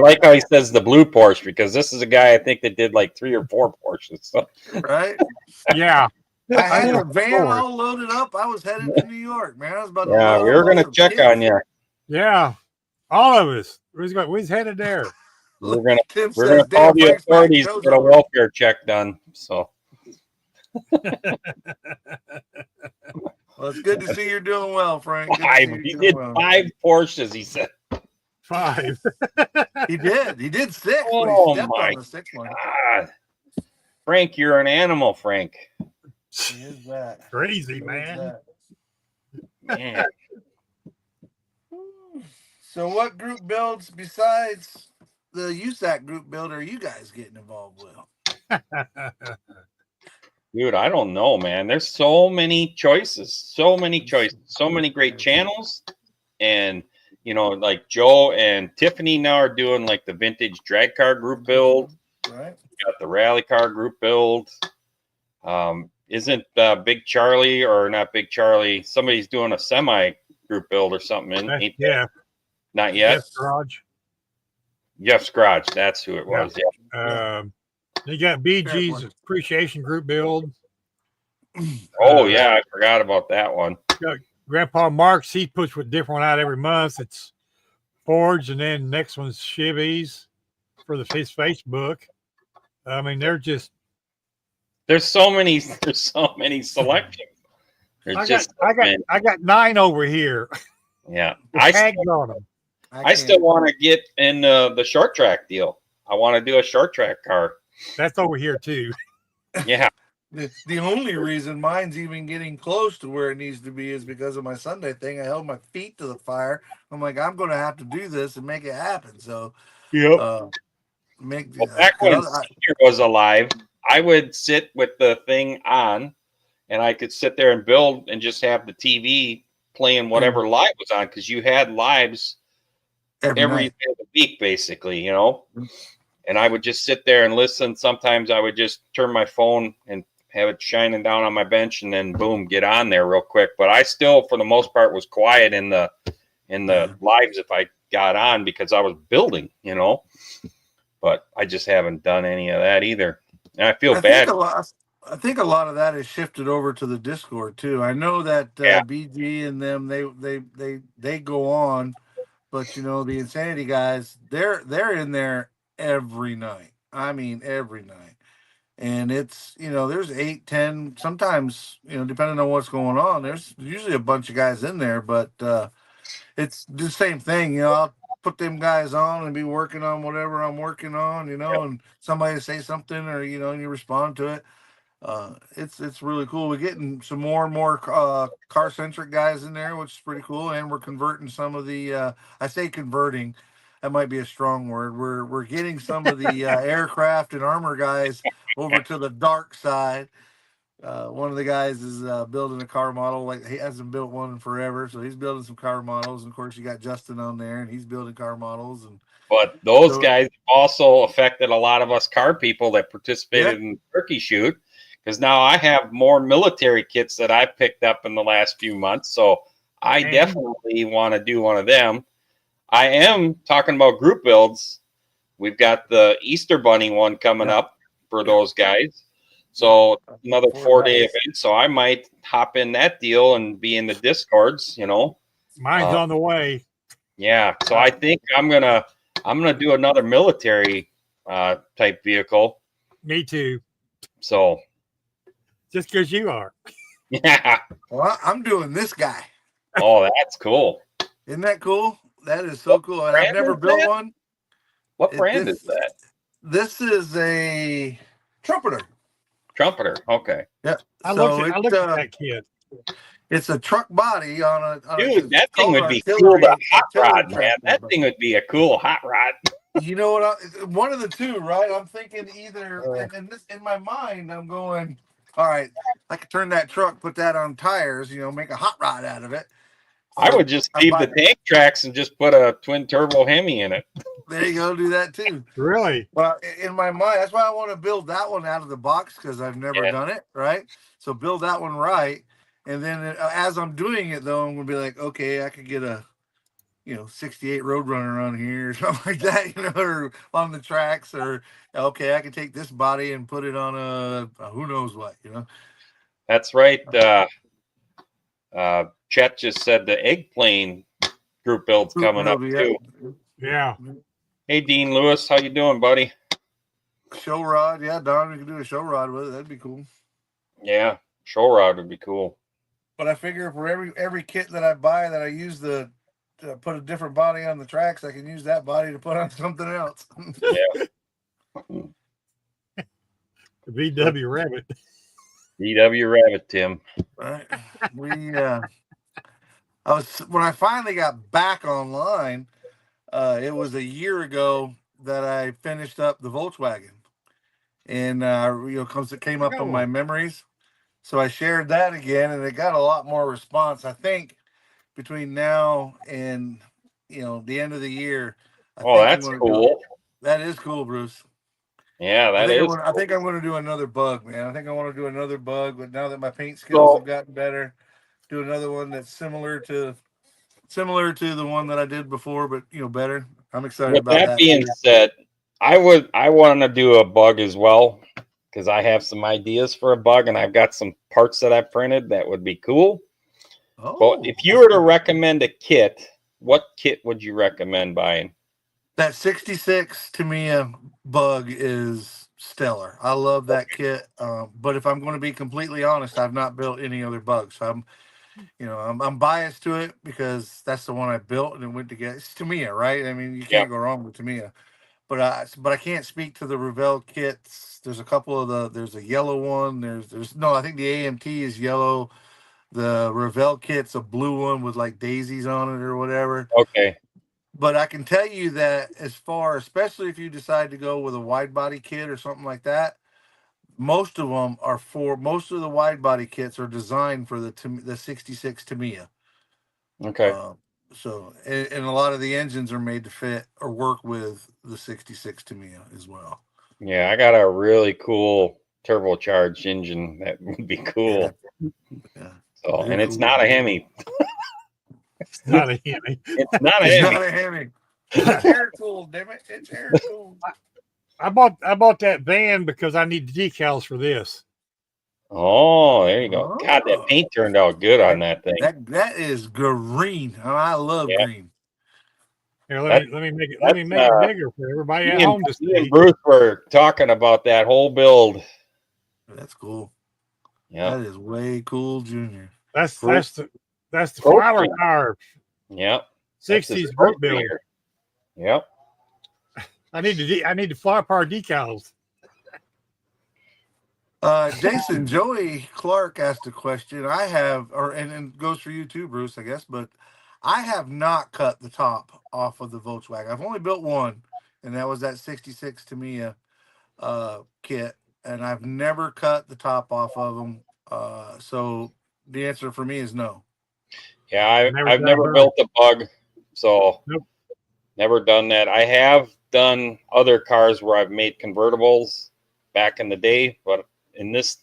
like how he says the blue Porsche, because this is a guy I think that did like 3 or 4 Porsches. So. Right? Yeah. I had a van all loaded up. I was headed to New York, man. I was about to we were going to check on you. Yeah. All of us. We was headed there. We're going to call the authorities to get a welfare check done. So. Well, it's good to see you're doing well, Frank. 5. He did 5 Porsches, he said. 5. He did 6. Oh, he my on the 6th one. God. Frank, you're an animal, Frank. He is that. Crazy, man. Man. So what group builds besides the USSAC group build are you guys getting involved with? Dude, I don't know, man. There's so many choices, so many great channels. And, like Joe and Tiffany now are doing like the vintage drag car group build. Right. Got the rally car group build. Isn't Big Charlie, or not Big Charlie? Somebody's doing a semi group build or something. Yeah. Not yet. Jeff's Garage. Jeff's Garage. That's who it was. Yeah. You got BG's Appreciation Group build. Oh yeah, I forgot about that one. Grandpa Mark's, he puts with different one out every month. It's Fords, and then next one's Chevys for his Facebook. I mean, they're just there's so many selections. I got 9 over here. Yeah, I still want to get in the short track deal. I want to do a short track car. That's over here too. Yeah. The only reason mine's even getting close to where it needs to be is because of my Sunday thing. I held my feet to the fire. I'm like, I'm going to have to do this and make it happen. So, yep. Back when Senior was alive, I would sit with the thing on, and I could sit there and build and just have the TV playing whatever live was on, because you had lives every day of the week, basically, you know. And I would just sit there and listen. Sometimes I would just turn my phone and have it shining down on my bench, and then boom, get on there real quick. But I still, for the most part, was quiet in the lives if I got on, because I was building, you know. But I just haven't done any of that either, and I feel bad. I think a lot of that is shifted over to the Discord too. I know that BG and them they go on, but you know, the Insanity guys, they're in there every night. I mean, every night. And it's, you know, there's 8, 10, sometimes, you know, depending on what's going on, there's usually a bunch of guys in there, but it's the same thing. You know, I'll put them guys on and be working on whatever I'm working on, you know, and somebody say something, or, you know, and you respond to it. It's really cool. We're getting some more and more car centric guys in there, which is pretty cool. And we're converting some of the, I say converting, that might be a strong word. We're getting some of the aircraft and armor guys over to the dark side. One of the guys is building a car model. Like, he hasn't built one in forever, so he's building some car models. And of course, you got Justin on there, and he's building car models. But those guys also affected a lot of us car people that participated in the turkey shoot, because now I have more military kits that I picked up in the last few months. So I definitely want to do one of them. I am talking about group builds. We've got the Easter Bunny one coming up for those guys. So another 4-day event. So I might hop in that deal and be in the Discords, you know. Mine's on the way. Yeah. So I think I'm gonna do another military type vehicle. Me too. So just because you are. Yeah. Well, I'm doing this guy. Oh, that's cool. Isn't that cool? That is so cool. And I've never built one. What brand is that? This is a Trumpeter. Trumpeter. Okay. Yeah. I looked at that kid. It's a truck body on a. Dude, that thing would be cool to hot rod, man. That thing would be a cool hot rod. You know what? One of the two, right? I'm thinking either, and this in my mind, I'm going, all right, I could turn that truck, put that on tires, you know, make a hot rod out of it. So I would just leave the tank tracks and just put a twin turbo Hemi in it. There you go, do that too. Really? Well, in my mind, that's why I want to build that one out of the box, because I've never done it, right? So build that one right. And then as I'm doing it, though, I'm going to be like, okay, I could get a, you know, 68 Roadrunner on here or something like that, you know, or on the tracks, or, okay, I can take this body and put it on a who knows what, you know. That's right. Chet just said the egg plane group build's coming up too. Yeah. Hey, Dean Lewis, how you doing, buddy? Show rod, yeah, Don, we can do a show rod with it. That'd be cool. Yeah, show rod would be cool. But I figure for every kit that I buy that I use to put a different body on the tracks, I can use that body to put on something else. Yeah. The VW Rabbit. VW Rabbit, Tim. Right. When I finally got back online, it was a year ago that I finished up the Volkswagen, and you know, it came up on my memories, so I shared that again, and it got a lot more response. I think between now and, you know, the end of the year. That's cool. That is cool, Bruce. Yeah, that is. I think I'm going to do another bug, man. I think I want to do another bug, but now that my paint skills have gotten better, do another one that's similar to the one that I did before, but better. I'm excited With about that that. being said, I want to do a bug as well because I have some ideas for a bug and I've got some parts that I printed that would be cool. But if you were to recommend a kit, what kit would you recommend buying? That 66 Tamiya bug is stellar. I love that kit. But if I'm going to be completely honest, I've not built any other bugs. So I'm biased to it because that's the one I built and it went together. It's Tamiya, right? I mean, you can't go wrong with Tamiya. But I can't speak to the Revell kits. There's a couple of there's a yellow one. I think the AMT is yellow. The Revell kit's a blue one with like daisies on it or whatever. Okay. But I can tell you that especially if you decide to go with a wide body kit or something like that, most of the wide body kits are designed for the 66 Tamiya. Okay. And a lot of the engines are made to fit or work with the 66 Tamiya as well. Yeah, I got a really cool turbocharged engine that would be cool. Yeah. So, and it's not a Hemi. It's not a Hemi. It's not a It's Hemi. not a Hemi. It's air cooled, damn it. It's air cooled. I bought that van because I need the decals for this. Oh, there you go. God, that paint turned out good on that thing. That is green. I love green. Here, let me make it bigger for everybody at home to see. Me and Bruce were talking about that whole build. That's cool. Yeah, that is way cool, Junior. That's the Filer car. Yep. 60s group build. Yep. I need the fly power decals. Jason, Joey Clark asked a question. I have, and it goes for you too, Bruce, I guess, but I have not cut the top off of the Volkswagen. I've only built one, and that was that 66 Tamiya kit, and I've never cut the top off of them. So the answer for me is no. Yeah, I've never built a bug, so never done that. I have done other cars where I've made convertibles back in the day, but in this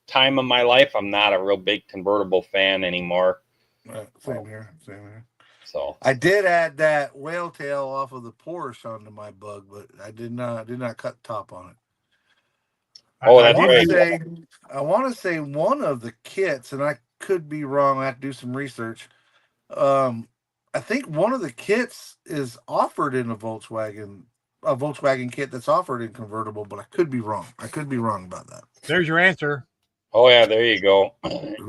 time of my life, I'm not a real big convertible fan anymore. Same here. So I did add that whale tail off of the Porsche onto my bug, but I did not cut the top on it. Oh, that's right. I want to say one of the kits, and I could be wrong. I have to do some research. I think one of the kits is offered in a Volkswagen kit that's offered in convertible, but I could be wrong. About that. There's your answer. Oh yeah, there you go.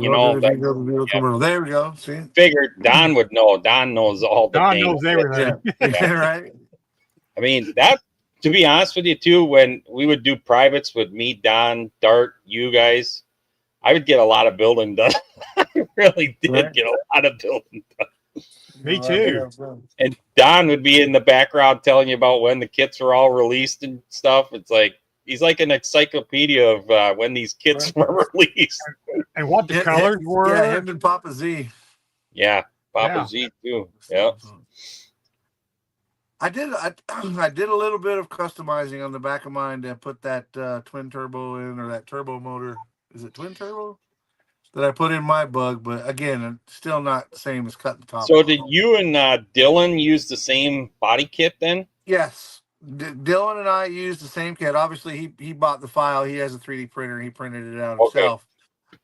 You know, there we go. See, figured Don would know. Don knows all the Don things. knows everything. Yeah. Right. I mean, that, to be honest with you too, when we would do privates with me, Don, Dart, you guys, I would get a lot of building done. I really did get a lot of building done. Me too. And Don would be in the background telling you about when the kits were all released and stuff. It's like he's like an encyclopedia of when these kits were released and what the colors were. Yeah, him and Papa Z. Yeah, Papa Z too. Yeah. I did a little bit of customizing on the back of mine to put that twin turbo in, or that turbo motor. Is it twin turbo? That I put in my bug, but again, it's still not the same as cutting the top. So did you and Dylan use the same body kit then? Yes. Dylan and I used the same kit. Obviously, he bought the file. He has a 3D printer. He printed it out himself.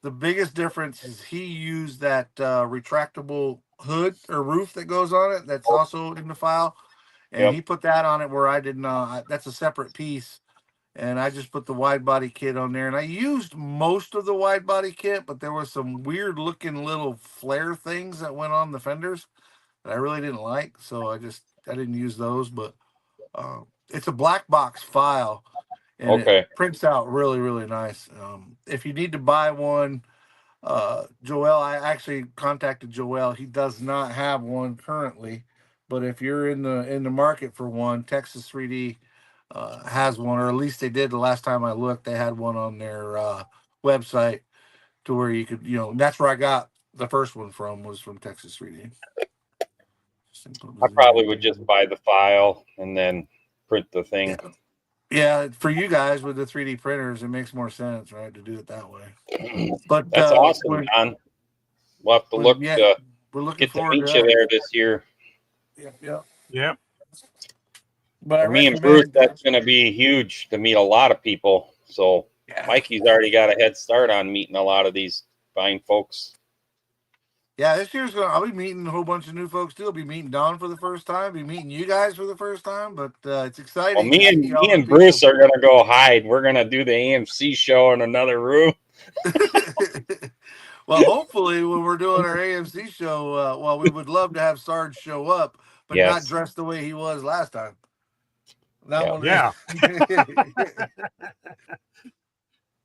The biggest difference is he used that retractable hood or roof that goes on it. That's also in the file. And he put that on it where I did not. That's a separate piece. And I just put the wide body kit on there. And I used most of the wide body kit, but there were some weird looking little flare things that went on the fenders that I really didn't like. So I didn't use those. But it's a black box file. And it prints out really, really nice. If you need to buy one, Joel, I actually contacted Joel. He does not have one currently. But if you're in the market for one, Texas 3D has one, or at least they did the last time I looked. They had one on their website to where you could, that's where I got the first one was from Texas 3D. I probably would just buy the file and then print the thing. Yeah, for you guys with the 3D printers, it makes more sense, right, to do it that way. But That's awesome, Don. We'll have to look yeah, to we're looking get to forward to meet you that. there this year. Yeah. Yep. But I For me and Bruce, recommend. that's going to be huge to meet a lot of people. So Yeah. Mikey's already got a head start on meeting a lot of these fine folks. Yeah, this year's I'll be meeting a whole bunch of new folks too. I'll be meeting Don for the first time. Be meeting you guys for the first time. But it's exciting. Well, me to see all the and people. Bruce are going to go hide. We're going to do the AMC show in another room. Well, hopefully, when we're doing our AMC show, well, we would love to have Sarge show up, but not Yes. dressed the way he was last time. Yeah.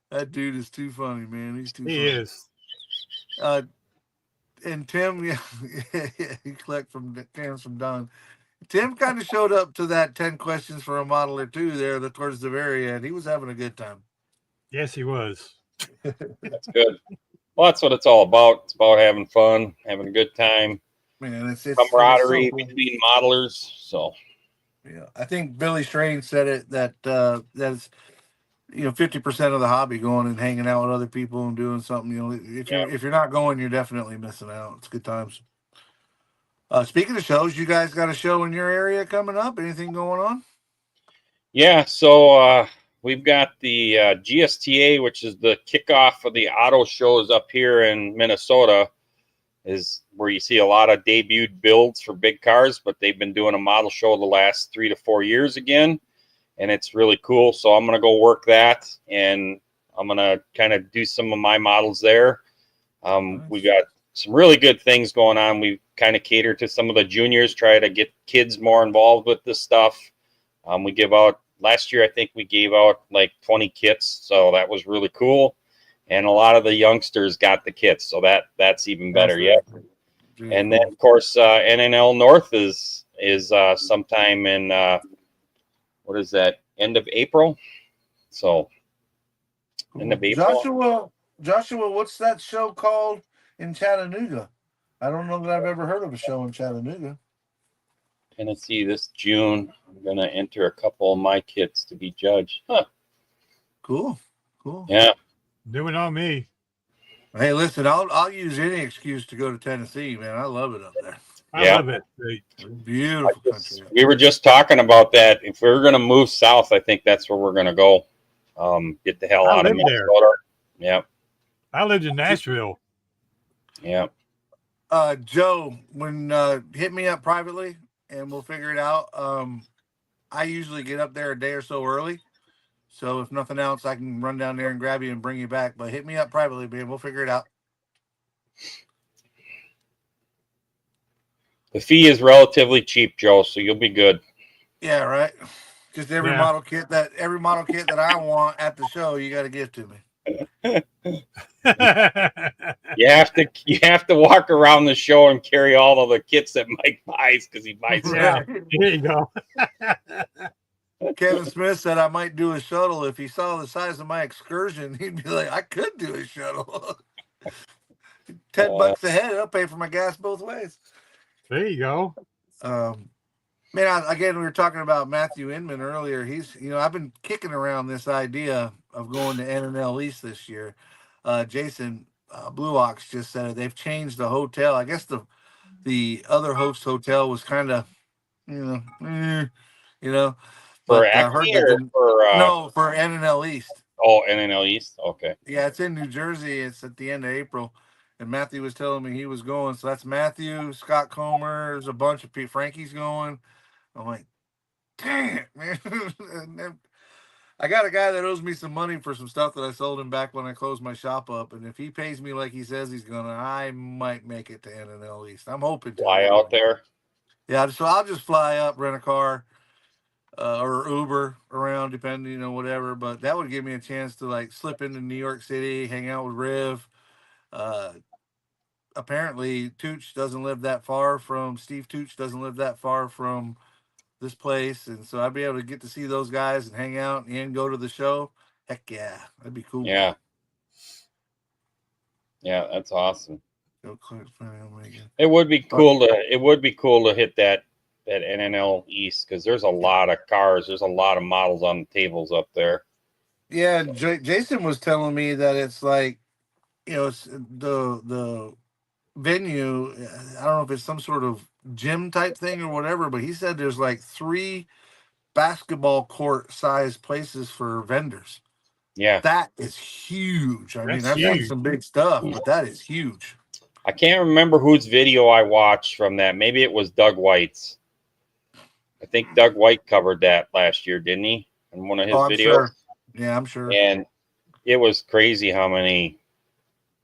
That dude is too funny, man. He's too He funny. is. And Tim, yeah, he collect from cans from Don. Tim kind of showed up to that 10 questions for a model or two there towards the very end. He was having a good time. Yes, he was. That's good. Well, that's what it's all about. It's about having fun, having a good time, Man, it's camaraderie so cool. between modelers. So, yeah, I think Billy Strain said it that that's 50% of the hobby going and hanging out with other people and doing something. If you're not going, you're definitely missing out. It's good times. Speaking of shows, you guys got a show in your area coming up? Anything going on? yeah. So we've got the GSTA, which is the kickoff of the auto shows up here in Minnesota, is where you see a lot of debuted builds for big cars, but they've been doing a model show the last 3 to 4 years again. And it's really cool. So I'm going to go work that, and I'm going to kind of do some of my models there. Nice. We got some really good things going on. We kind of cater to some of the juniors, try to get kids more involved with this stuff. We give out, last year, I think we gave out like 20 kits. So that was really cool. And a lot of the youngsters got the kits. So that's even better. Yeah. And then, of course, NNL North is sometime in, what is that? End of April. So end of April. Joshua, what's that show called in Chattanooga? I don't know that I've ever heard of a show in Chattanooga. Tennessee this June. I'm going to enter a couple of my kits to be judged. Huh. Cool. Yeah. Doing on me. Hey, listen, I'll use any excuse to go to Tennessee, man. I love it up there. I love it. Beautiful country. We were just talking about that. If we're going to move south, I think that's where we're going to go. Get the hell out of Minnesota. Yeah. I lived in Nashville. Yeah. Joe, when hit me up privately and we'll figure it out. I usually get up there a day or so early. So if nothing else, I can run down there and grab you and bring you back. But hit me up privately, man. We'll figure it out. The fee is relatively cheap, Joe, so you'll be good. Yeah, right. Just every model kit that I want at the show, you got to give to me. You have to walk around the show and carry all of the kits that Mike buys because he buys them. Yeah, there you go. Kevin Smith said I might do a shuttle. If he saw the size of my excursion, he'd be like, I could do a shuttle. $10 a head, I'll pay for my gas both ways. There you go. Man, again, we were talking about Matthew Inman earlier. He's, I've been kicking around this idea of going to NNL East this year. Jason Blue Ox just said it. They've changed the hotel. I guess the other host hotel was kind of, For I heard Acme or for NNL East. Oh, NNL East. Okay. Yeah, it's in New Jersey. It's at the end of April. And Matthew was telling me he was going. So that's Matthew, Scott Comer. There's a bunch of people. Frankie's going. I'm like, dang it, man. I got a guy that owes me some money for some stuff that I sold him back when I closed my shop up. And if he pays me like he says he's going to, I might make it to NNL East. I'm hoping to. Fly out there? Yeah, so I'll just fly up, rent a car. Or Uber around, depending, whatever. But that would give me a chance to slip into New York City, hang out with Riv. Apparently, Steve Tooch doesn't live that far from this place, and so I'd be able to get to see those guys and hang out and go to the show. Heck yeah, that'd be cool. Yeah, that's awesome. It would be cool to hit that at NNL East because there's a lot of cars. There's a lot of models on the tables up there. Yeah, Jason was telling me that it's like, it's the venue. I don't know if it's some sort of gym type thing or whatever, but he said there's like 3 basketball court size places for vendors. Yeah, That is huge. I mean, That's I've done huge. some big stuff, but that is huge. I can't remember whose video I watched from that. Maybe it was Doug White's. I think Doug White covered that last year, didn't he? In one of his I'm videos. sure. Yeah, I'm sure. And it was crazy how many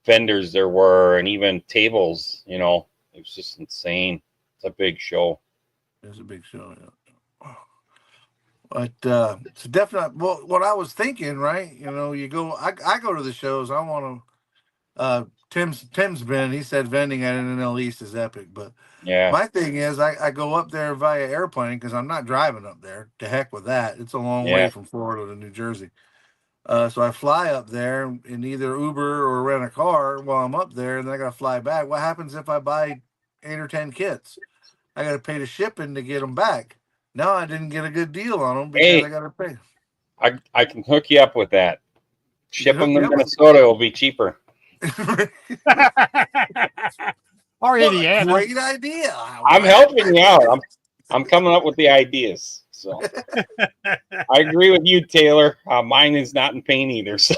vendors there were and even tables, it was just insane. It's a big show. It's a big show, yeah. But it's definitely what I was thinking, right? You go, I go to the shows. I want to. Tim's been. He said vending at NNL East is epic, but Yeah, my thing is I go up there via airplane because I'm not driving up there. To heck with that. It's a long way yeah. from Florida to New Jersey. So I fly up there in either Uber or rent a car while I'm up there, and then I got to fly back. What happens if I buy 8 or 10 kits? I got to pay the shipping to get them back. No, I didn't get a good deal on them because I got to pay. I can hook you up with that. Ship them to Yep. Minnesota. It'll be cheaper. Already, yeah. Great idea. I'm helping you out. I'm coming up with the ideas. So I agree with you, Taylor. Mine is not in pain either. So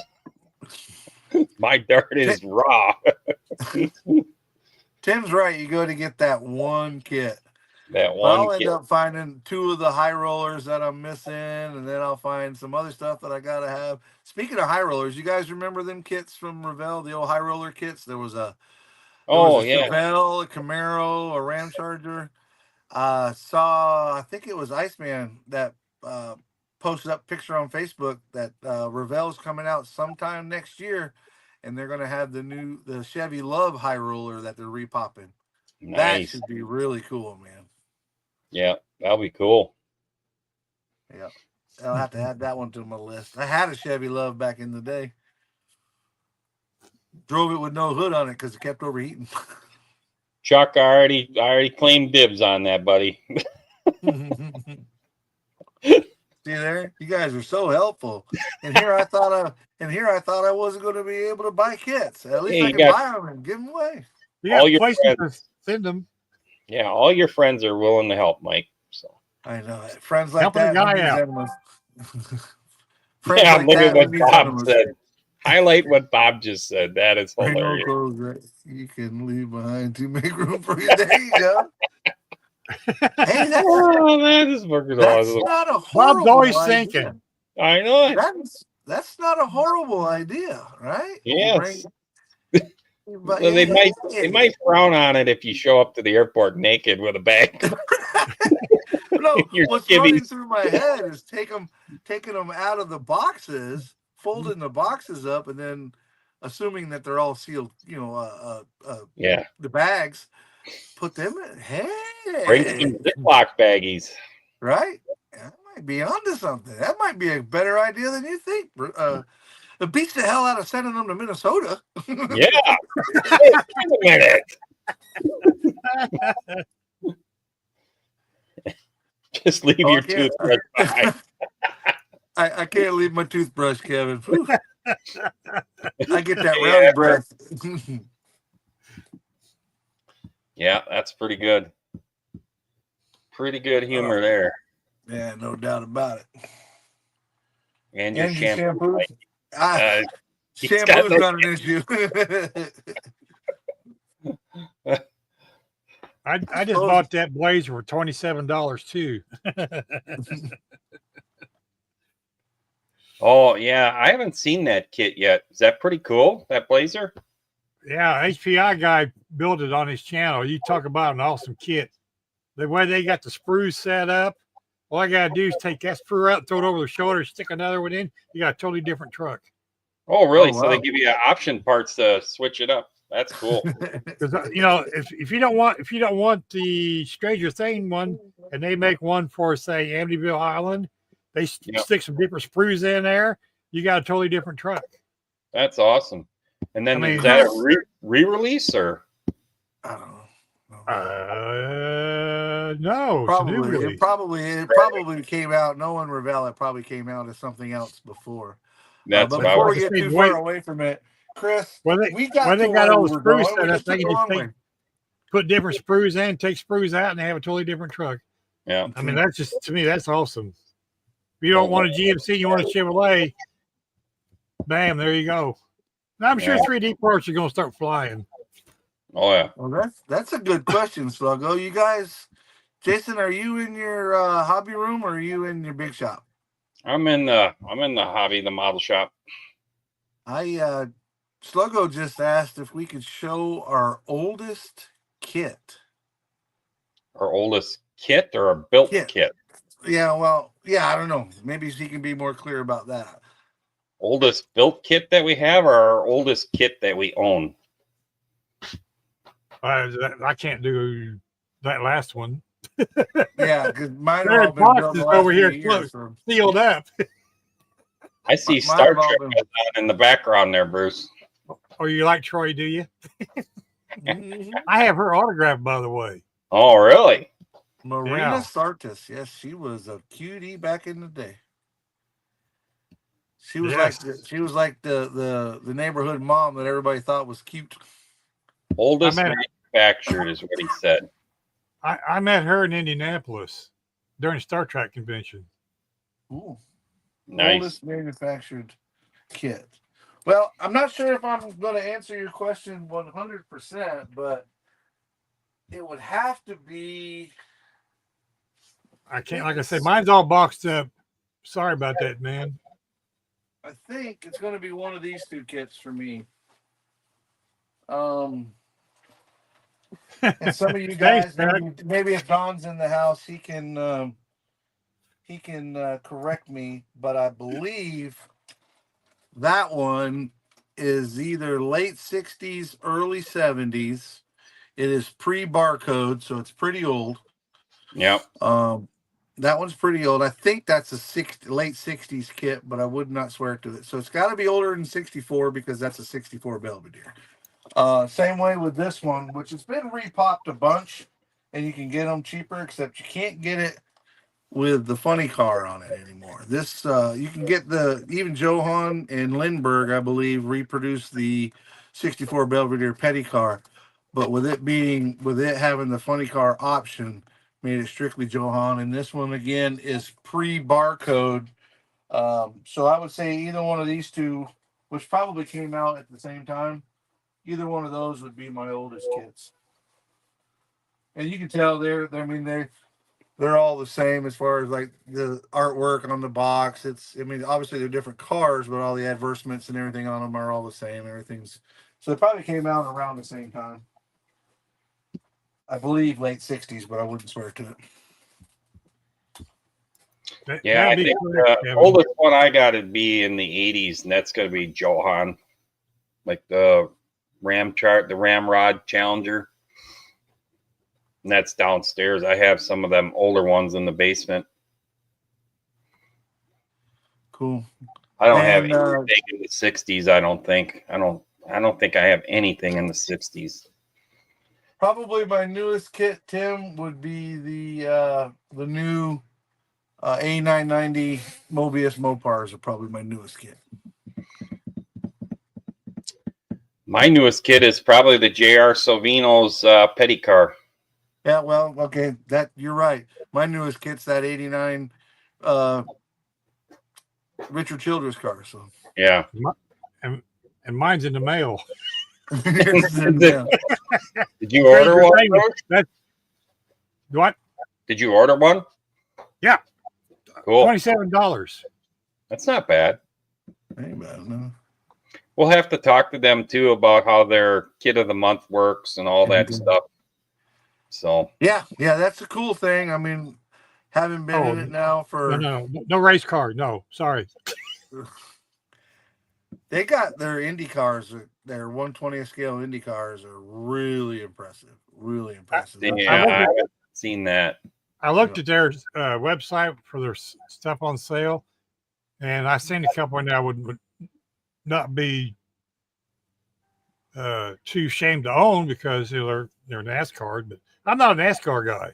my dart is raw. Tim's right. You go to get that one kit. That one. I'll end up finding 2 of the high rollers that I'm missing, and then I'll find some other stuff that I gotta have. Speaking of high rollers, you guys remember them kits from Revell, the old high roller kits? There was a Chevelle, a Camaro, a Ram Charger. I think it was Iceman that posted up a picture on Facebook that Revell's coming out sometime next year, and they're gonna have the Chevy Love high roller that they're repopping. Nice. That should be really cool, man. Yeah, that'll be cool. Yeah, I'll have to add that one to my list. I had a Chevy Love back in the day. Drove it with no hood on it because it kept overheating. Chuck, I already claimed dibs on that, buddy. See there, you guys are so helpful. And here I thought I wasn't going to be able to buy kits. At least I can buy them and give them away. You All got your places friends. to send them. Yeah, all your friends are willing to help, Mike. So I know friends like Helping that. a guy need out. enemas. Friends yeah, like look at that what need Bob enemas. said. Highlight what Bob just said. That is Bring no hilarious. clothes that you can leave behind to make room for you. There you go. Hey, That is fucking that's awesome. not a horrible Bob's always idea. thinking. I know it. That's not a horrible idea, right? Yes. But Well, they might frown on it if you show up to the airport naked with a bag. No, Your what's skivvies. running through my head is taking them out of the boxes, folding the boxes up, and then assuming that they're all sealed, Yeah. the bags, put them in. Hey, Bring some Ziploc baggies. right? That might be onto something. That might be a better idea than you think. It beats the hell out of sending them to Minnesota. Yeah. Wait a minute. Just leave your toothbrush behind. I can't leave my toothbrush, Kevin. Whew. I get that rowdy breath. Yeah, that's pretty good. Pretty good humor there. Yeah, no doubt about it. And your shampoo. Shampoo's got no- not an issue. I just bought that blazer for $27 too. Oh, yeah. I haven't seen that kit yet. Is that pretty cool, that blazer? Yeah, HPI guy built it on his channel. You talk about an awesome kit. The way they got the sprues set up, all I gotta do is take that sprue out, throw it over the shoulder, stick another one in. You got a totally different truck. Oh, really? Oh, So they wow. give you option parts to switch it up. That's cool. Because if you don't want the Stranger Thing one, and they make one for say Amityville Island, they stick some different sprues in there. You got a totally different truck. That's awesome. And then I mean, is that a re-release or? I don't know. No. Probably. It probably came out. Knowing Revell, it probably came out as something else before. That's but what I before was we get too saying. far away from it, Chris, When we got they to got where all we the were sprues going. set We up, just they took can the just wrong way. put different sprues in, take sprues out, and they have a totally different truck. Yeah. I mean, that's just, to me, that's awesome. If you don't want a GMC, you want a Chevrolet, bam, there you go. And I'm sure 3D parts are going to start flying. Oh yeah. Well, that's a good question, Sluggo. You guys, Jason, are you in your hobby room or are you in your big shop? I'm in the hobby, the model shop. Sluggo just asked if we could show our oldest kit. Our oldest kit or a built kit? Yeah, well, yeah, I don't know. Maybe he can be more clear about that. Oldest built kit that we have, or our oldest kit that we own? I can't do that last one. Yeah, because mine There have all are been built boxes the last over few here years. So. sealed up. I see Mine Star have all Trek been- in the background there, Bruce. Oh, you like Troy, do you? I have her autograph, by the way. Oh, really? Marina Sartis. Yes, she was a cutie back in the day. She was like the neighborhood mom that everybody thought was cute. Oldest manufactured is what he said. I met her in Indianapolis during Star Trek convention. Ooh. Nice. Oldest manufactured kit. Well, I'm not sure if I'm going to answer your question 100%, but it would have to be. I can't, like I said, mine's all boxed up. Sorry about that, man. I think it's going to be one of these two kits for me. And some of you guys, maybe if Don's in the house, he can correct me, but I believe that one is either late 60s, early 70s. It is pre-barcode, so it's pretty old. Yep. That one's pretty old. I think that's a late 60s kit, but I would not swear to it. So it's got to be older than 64 because that's a 64 Belvedere. Same way with this one, which has been repopped a bunch, and you can get them cheaper, except you can't get it with the funny car on it anymore. This you can get even Johan and Lindbergh, I believe, reproduced the 64 Belvedere petty car, but with it having the funny car option, made it strictly Johan. And this one again is pre-barcode. So I would say either one of these two, which probably came out at the same time, either one of those would be my oldest kits. And you can tell they're all the same as far as like the artwork on the box. Obviously they're different cars, but all the advertisements and everything on them are all the same. So they probably came out around the same time. I believe late 60s, but I wouldn't swear to it. Yeah, I think the oldest one I got would be in the 80s, and that's going to be Johan, like the Ramrod Challenger. And that's downstairs. I have some of them older ones in the basement. Cool. I don't have anything in the 60s. I don't think I have anything in the 60s. Probably my newest kit, Tim, would be the new A990 Mobius Mopars are probably my newest kit. My newest kit is probably the J.R. Sovino's petty car. Yeah, well, okay, you're right. My newest kit's that 89 Richard Childress car. So yeah, and mine's in the mail. Yeah. Did you order one? What? Did you order one? Yeah. Cool. $27. That's not bad. Ain't bad, no. We'll have to talk to them too about how their kit of the month works and all that stuff. So yeah, that's a cool thing. I mean, having been in it now for no race car. No, sorry. They got their Indy cars, their 120th scale Indy cars are really impressive. Really impressive. Yeah, I haven't seen that. I looked at their website for their stuff on sale, and I seen a couple that I would not be too ashamed to own because they're NASCAR, but I'm not a NASCAR guy.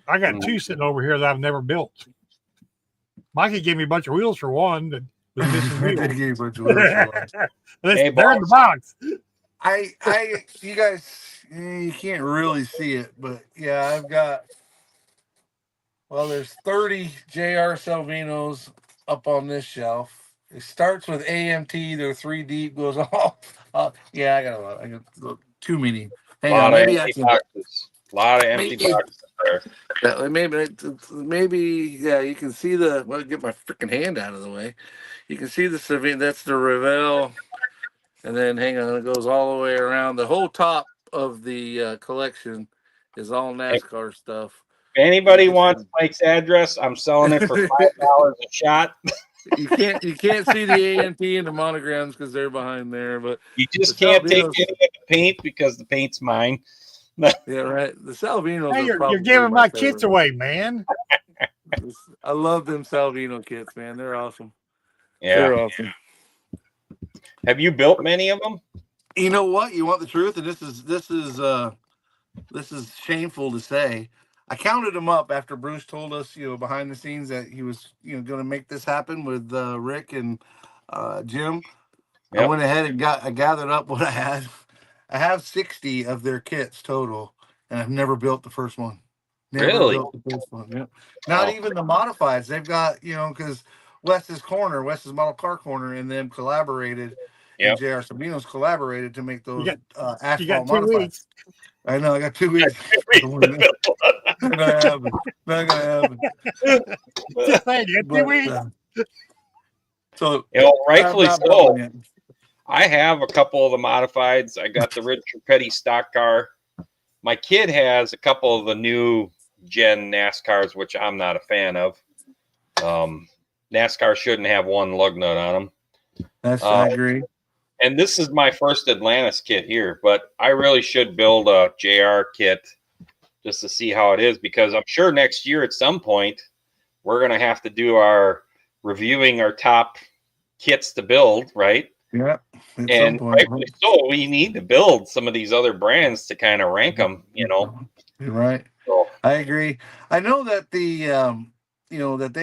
I got two sitting over here that I've never built. Mikey gave me a bunch of wheels for one that was missing They wheels. gave you a bunch of wheels for one. Hey, They're in the box. You guys, you can't really see it, but yeah, I've got. Well, there's 30 JR Salvinos up on this shelf. It starts with AMT. They're 3 deep. Goes all. Yeah, I got a lot. I got too many. Hang on, maybe I can. Boxes. A lot of empty boxes there. Maybe, yeah, you can see the. Well, get my freaking hand out of the way. You can see the Savino. That's the Revell. And then, hang on, it goes all the way around. The whole top of the collection is all NASCAR stuff. If anybody wants Mike's address, I'm selling it for $5 a shot. You can't see the AMT and the monograms because they're behind there, but you just can't take any of the paint because the paint's mine. Yeah, right. The Salvinos. Hey, you're giving my kits away, man. I love them Salvino kits, man. They're awesome. Yeah, they're awesome. Have you built many of them? You know what? You want the truth, and this is shameful to say. I counted them up after Bruce told us, behind the scenes that he was, going to make this happen with Rick and Jim. Yep. I went ahead and I gathered up what I had. I have 60 of their kits total, and I've never built the first one. Never built the first one. Yep. Not even the modifieds. They've got, because Wes's Model Car Corner, and them collaborated. And JR Sabino's collaborated to make those asphalt modifieds. I know. I got 2 weeks. Not gonna happen. Just saying, you got 2 weeks. So, rightfully so. I have a couple of the modifieds. I got the Richard Petty stock car. My kid has a couple of the new gen NASCARs, which I'm not a fan of. NASCAR shouldn't have one lug nut on them. I agree. And this is my first Atlantis kit here, but I really should build a JR kit just to see how it is, because I'm sure next year at some point we're going to have to do our reviewing our top kits to build, right? Yeah. And rightfully so, we need to build some of these other brands to kind of rank them, You're right. So, I agree. I know that that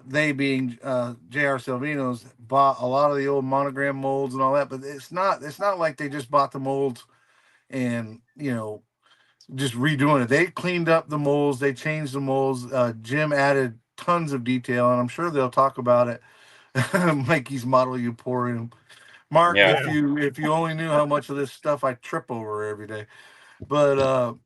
they being JR Salvino's bought a lot of the old monogram molds and all that, but it's not like they just bought the molds and just redoing it. They cleaned up the molds, they changed the molds. Jim added tons of detail, and I'm sure they'll talk about it. Mikey's Model U pouring. Mark, if you only knew how much of this stuff I trip over every day. But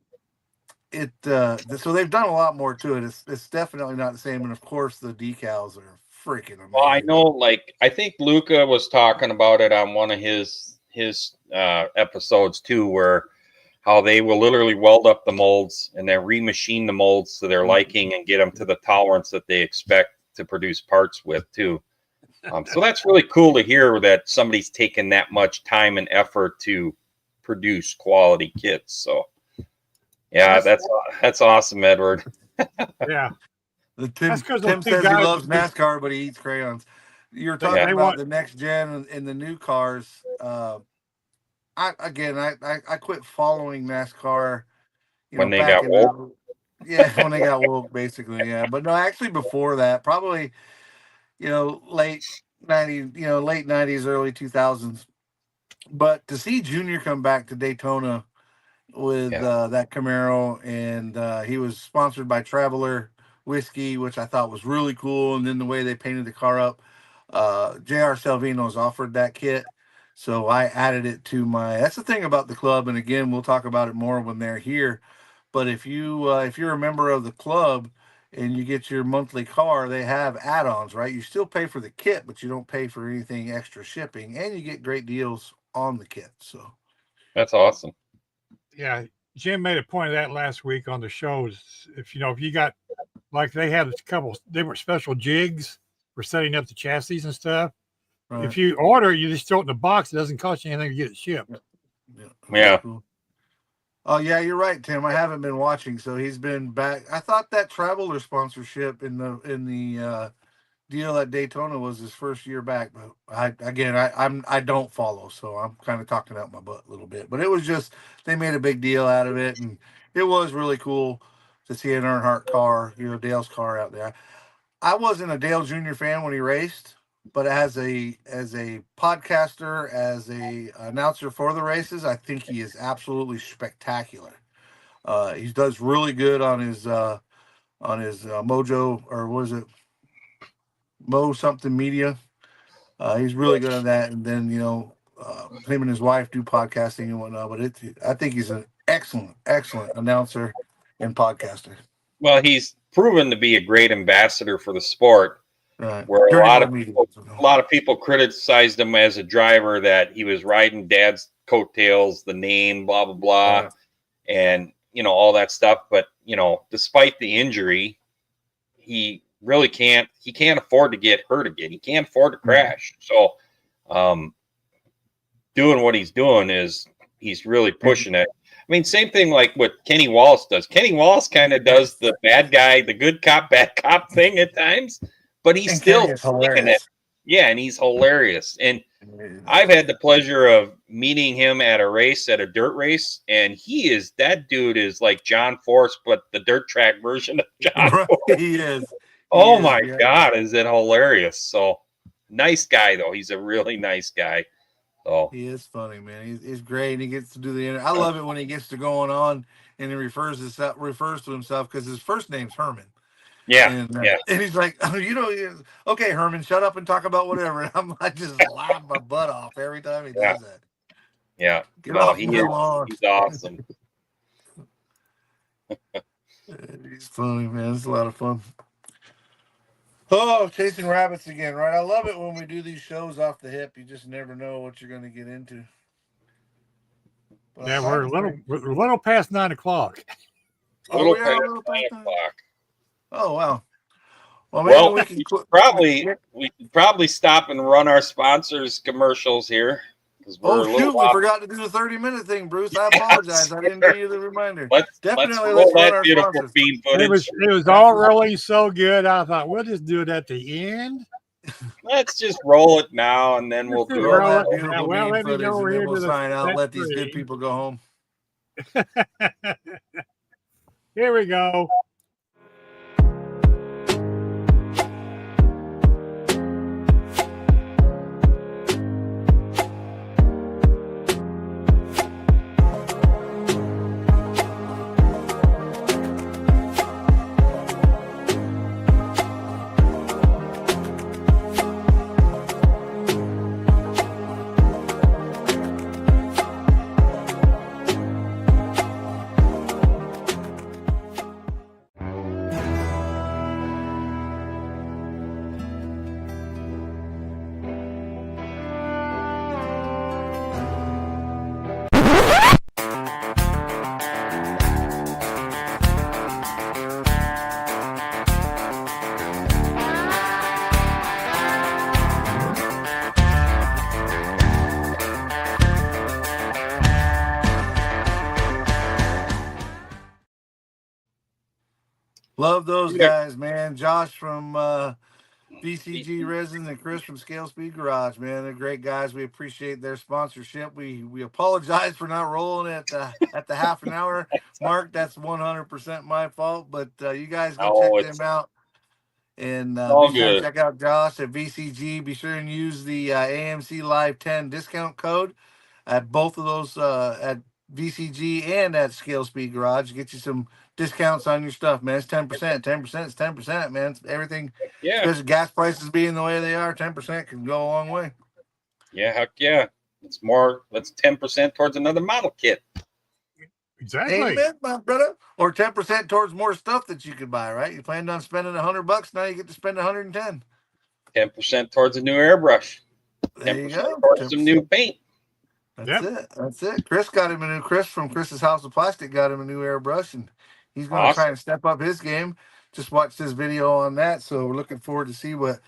so they've done a lot more to it. It's definitely not the same, and of course the decals are freaking amazing. Well, I know, I think Luca was talking about it on one of his episodes too, where how they will literally weld up the molds and then remachine the molds to their liking and get them to the tolerance that they expect to produce parts with too. So that's really cool to hear that somebody's taken that much time and effort to produce quality kits. So yeah, that's awesome, Edward. Yeah. Tim says he loves NASCAR, but he eats crayons. You're talking about the next gen and the new cars. I quit following NASCAR. When they got woke. When they got woke, basically. Yeah, but no, actually before that, probably late 90s, early 2000s. But to see Junior come back to Daytona with that Camaro, and he was sponsored by Traveler Whiskey, which I thought was really cool. And then the way they painted the car up, JR Salvino's offered that kit, so I added it to that's the thing about the club, and again we'll talk about it more when they're here. But if you're a member of the club and you get your monthly car, they have add-ons, right? You still pay for the kit, but you don't pay for anything extra shipping, and you get great deals on the kit. So that's awesome. Yeah, Jim made a point of that last week on the shows. If you got, like, they had a couple different special jigs for setting up the chassis and stuff. Right. If you order, you just throw it in the box. It doesn't cost you anything to get it shipped. Yeah. Cool. Oh yeah, you're right, Tim. I haven't been watching, so he's been back. I thought that Traveler sponsorship in the deal at Daytona was his first year back. But I don't follow, so I'm kind of talking out my butt a little bit. But it was just they made a big deal out of it, and it was really cool to see an Earnhardt car, Dale's car out there. I wasn't a Dale Jr. fan when he raced, but as a podcaster, as a announcer for the races, I think he is absolutely spectacular. He does really good on his Mojo, or was it Mo something media? He's really good at that. And then him and his wife do podcasting and whatnot. But I think he's an excellent announcer and podcaster. Well, he's proven to be a great ambassador for the sport. Right. Where a lot of people criticized him as a driver, that he was riding dad's coattails, the name, blah blah blah, and all that stuff. But despite the injury, he really can't afford to get hurt again. He can't afford to crash. So doing what he's doing he's really pushing it. I mean, same thing like what Kenny Wallace does. Kenny Wallace kind of does the bad guy, the good cop, bad cop thing at times, but he's still taking it. Yeah, and he's hilarious. And I've had the pleasure of meeting him at a race, at a dirt race, and that dude is like John Force, but the dirt track version of John Force. He is. Oh my God, is it hilarious? So nice guy, though. He's a really nice guy. So he is funny, man. He's great. And he gets to do the interview. I love it when he gets to going on and he refers to himself because his first name's Herman. Yeah, and he's like, okay, Herman, shut up and talk about whatever. And I just laugh my butt off every time he does that. Yeah, he's awesome. He's funny, man. It's a lot of fun. Oh, chasing rabbits again, right? I love it when we do these shows off the hip. You just never know what you're going to get into. But yeah, we're a little past 9 o'clock. A little past 9 o'clock. Oh, wow. Well, we could probably stop and run our sponsors' commercials here. We forgot to do the 30-minute thing, Bruce. I apologize. I didn't give you the reminder. Let's roll that beautiful bean footage. It was all really so good. I thought we'll just do it at the end. Let's just roll it now, and then we'll do it. Well, let me go here to sign out. Let these good people go home. Here we go. Love those guys, man. Josh from VCG Resin and Chris from Scale Speed Garage, man. They're great guys. We appreciate their sponsorship. We apologize for not rolling at the half an hour mark. That's 100% my fault. But you guys go check them out. And be sure to check out Josh at VCG. Be sure and use the AMC Live 10 discount code at both of those at VCG and at Scale Speed Garage. Get you some discounts on your stuff, man. It's 10%. 10% is 10%, man. It's everything. Yeah. Especially gas prices being the way they are, 10% can go a long way. Yeah, heck yeah. It's more. That's 10% towards another model kit. Exactly. Amen, my brother. Or 10% towards more stuff that you could buy, right? You planned on spending $100. Now you get to spend 110. 10% towards a new airbrush. There you go. Towards some new paint. That's it. Chris from Chris's House of Plastic got him a new airbrush, and he's going to try and step up his game. Just watched his video on that, so we're looking forward to see what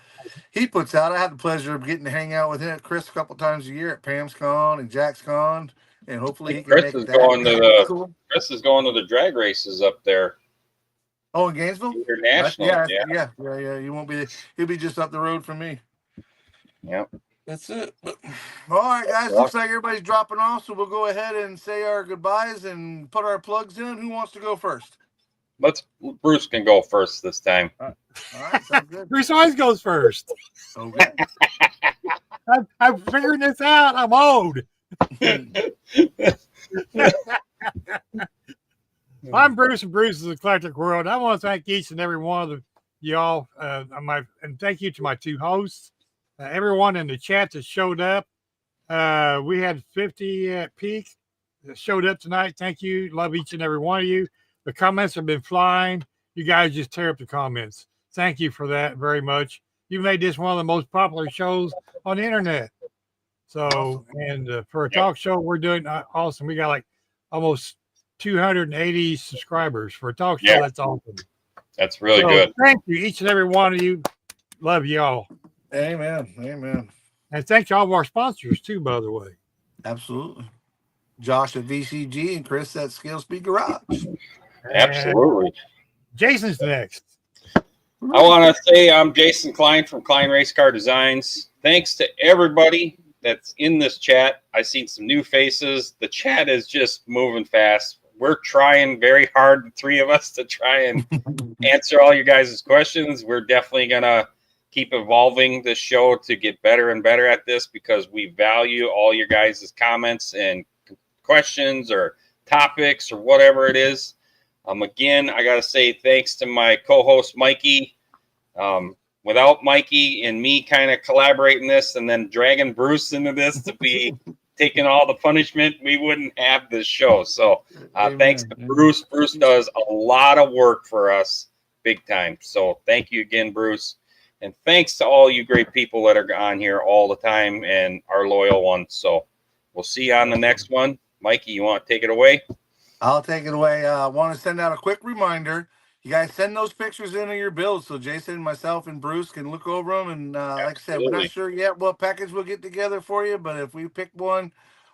he puts out. I had the pleasure of getting to hang out with him, Chris, a couple times a year at Pam's Con and Jack's Con, and hopefully he can make that. Chris is going to the drag races up there. Oh, in Gainesville? International. Yeah. You won't be. He'll be just up the road from me. Yep. That's it. But, all right, guys. Looks like everybody's dropping off, so we'll go ahead and say our goodbyes and put our plugs in. Who wants to go first? Bruce can go first this time. All right, sounds good. Bruce always goes first. Okay. I'm figuring this out. I'm old. I'm Bruce, and Bruce's Eclectic World. I want to thank each and every one of y'all, and thank you to my two hosts, everyone in the chat that showed up. We had 50 at peak that showed up tonight. Thank you. Love each and every one of you. The comments have been flying. You guys just tear up the comments. Thank you for that very much. You made this one of the most popular shows on the internet. So, awesome. And for a talk show, we're doing awesome. We got like almost 280 subscribers for a talk show. That's awesome. That's really good. Thank you, each and every one of you. Love y'all. Amen. And thank you all of our sponsors too, by the way. Absolutely. Josh at VCG and Chris at Scale Speed Garage. Absolutely. And Jason's next. I want to say I'm Jason Klein from Klein Race Car Designs. Thanks to everybody that's in this chat. I seen some new faces. The chat is just moving fast. We're trying very hard, the three of us, to try and answer all you guys' questions. We're definitely going to keep evolving this show to get better and better at this because we value all your guys' comments and questions or topics or whatever it is. Again, I got to say thanks to my co-host, Mikey. Without Mikey and me kind of collaborating this and then dragging Bruce into this to be taking all the punishment, we wouldn't have this show. So thanks to Bruce. Bruce does a lot of work for us, big time. So thank you again, Bruce. And thanks to all you great people that are on here all the time and our loyal ones. So we'll see you on the next one. Mikey, you want to take it away? I'll take it away. I want to send out a quick reminder. You guys send those pictures into your builds so Jason, myself, and Bruce can look over them. And like I said, we're not sure yet what package we'll get together for you, but if we pick one,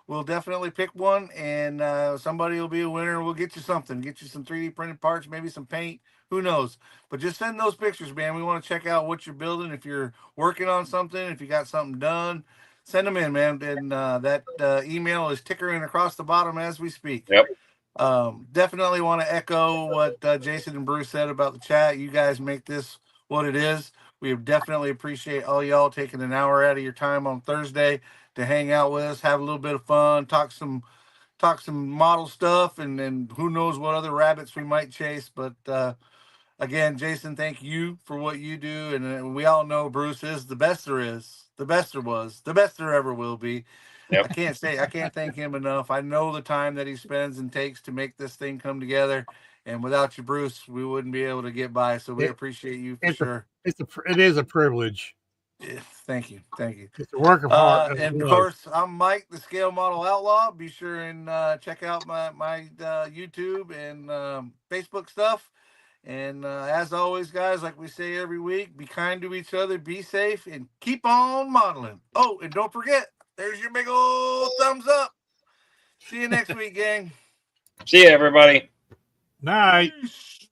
we'll definitely pick one. And somebody will be a winner. We'll get you something. Get you some 3D printed parts, maybe some paint. Who knows? But just send those pictures, man. We want to check out what you're building. If you're working on something, if you got something done, send them in, man. And that email is tickering across the bottom as we speak. Yep. Definitely want to echo what Jason and Bruce said about the chat. You guys make this what it is. We definitely appreciate all y'all taking an hour out of your time on Thursday to hang out with us, have a little bit of fun, talk some model stuff, and who knows what other rabbits we might chase. But again, Jason, thank you for what you do, and we all know Bruce is the best there is, the best there was, the best there ever will be. Yep. I can't thank him enough. I know the time that he spends and takes to make this thing come together. And without you, Bruce, we wouldn't be able to get by. So we appreciate you for sure. It is a privilege. Yeah, thank you. It's a work of art. And of course, I'm Mike, the Scale Model Outlaw. Be sure and check out my YouTube and Facebook stuff. And as always, guys, like we say every week, be kind to each other, be safe, and keep on modeling. Oh, and don't forget, there's your big old thumbs up. See you next week, gang. See you, everybody. Night. Peace.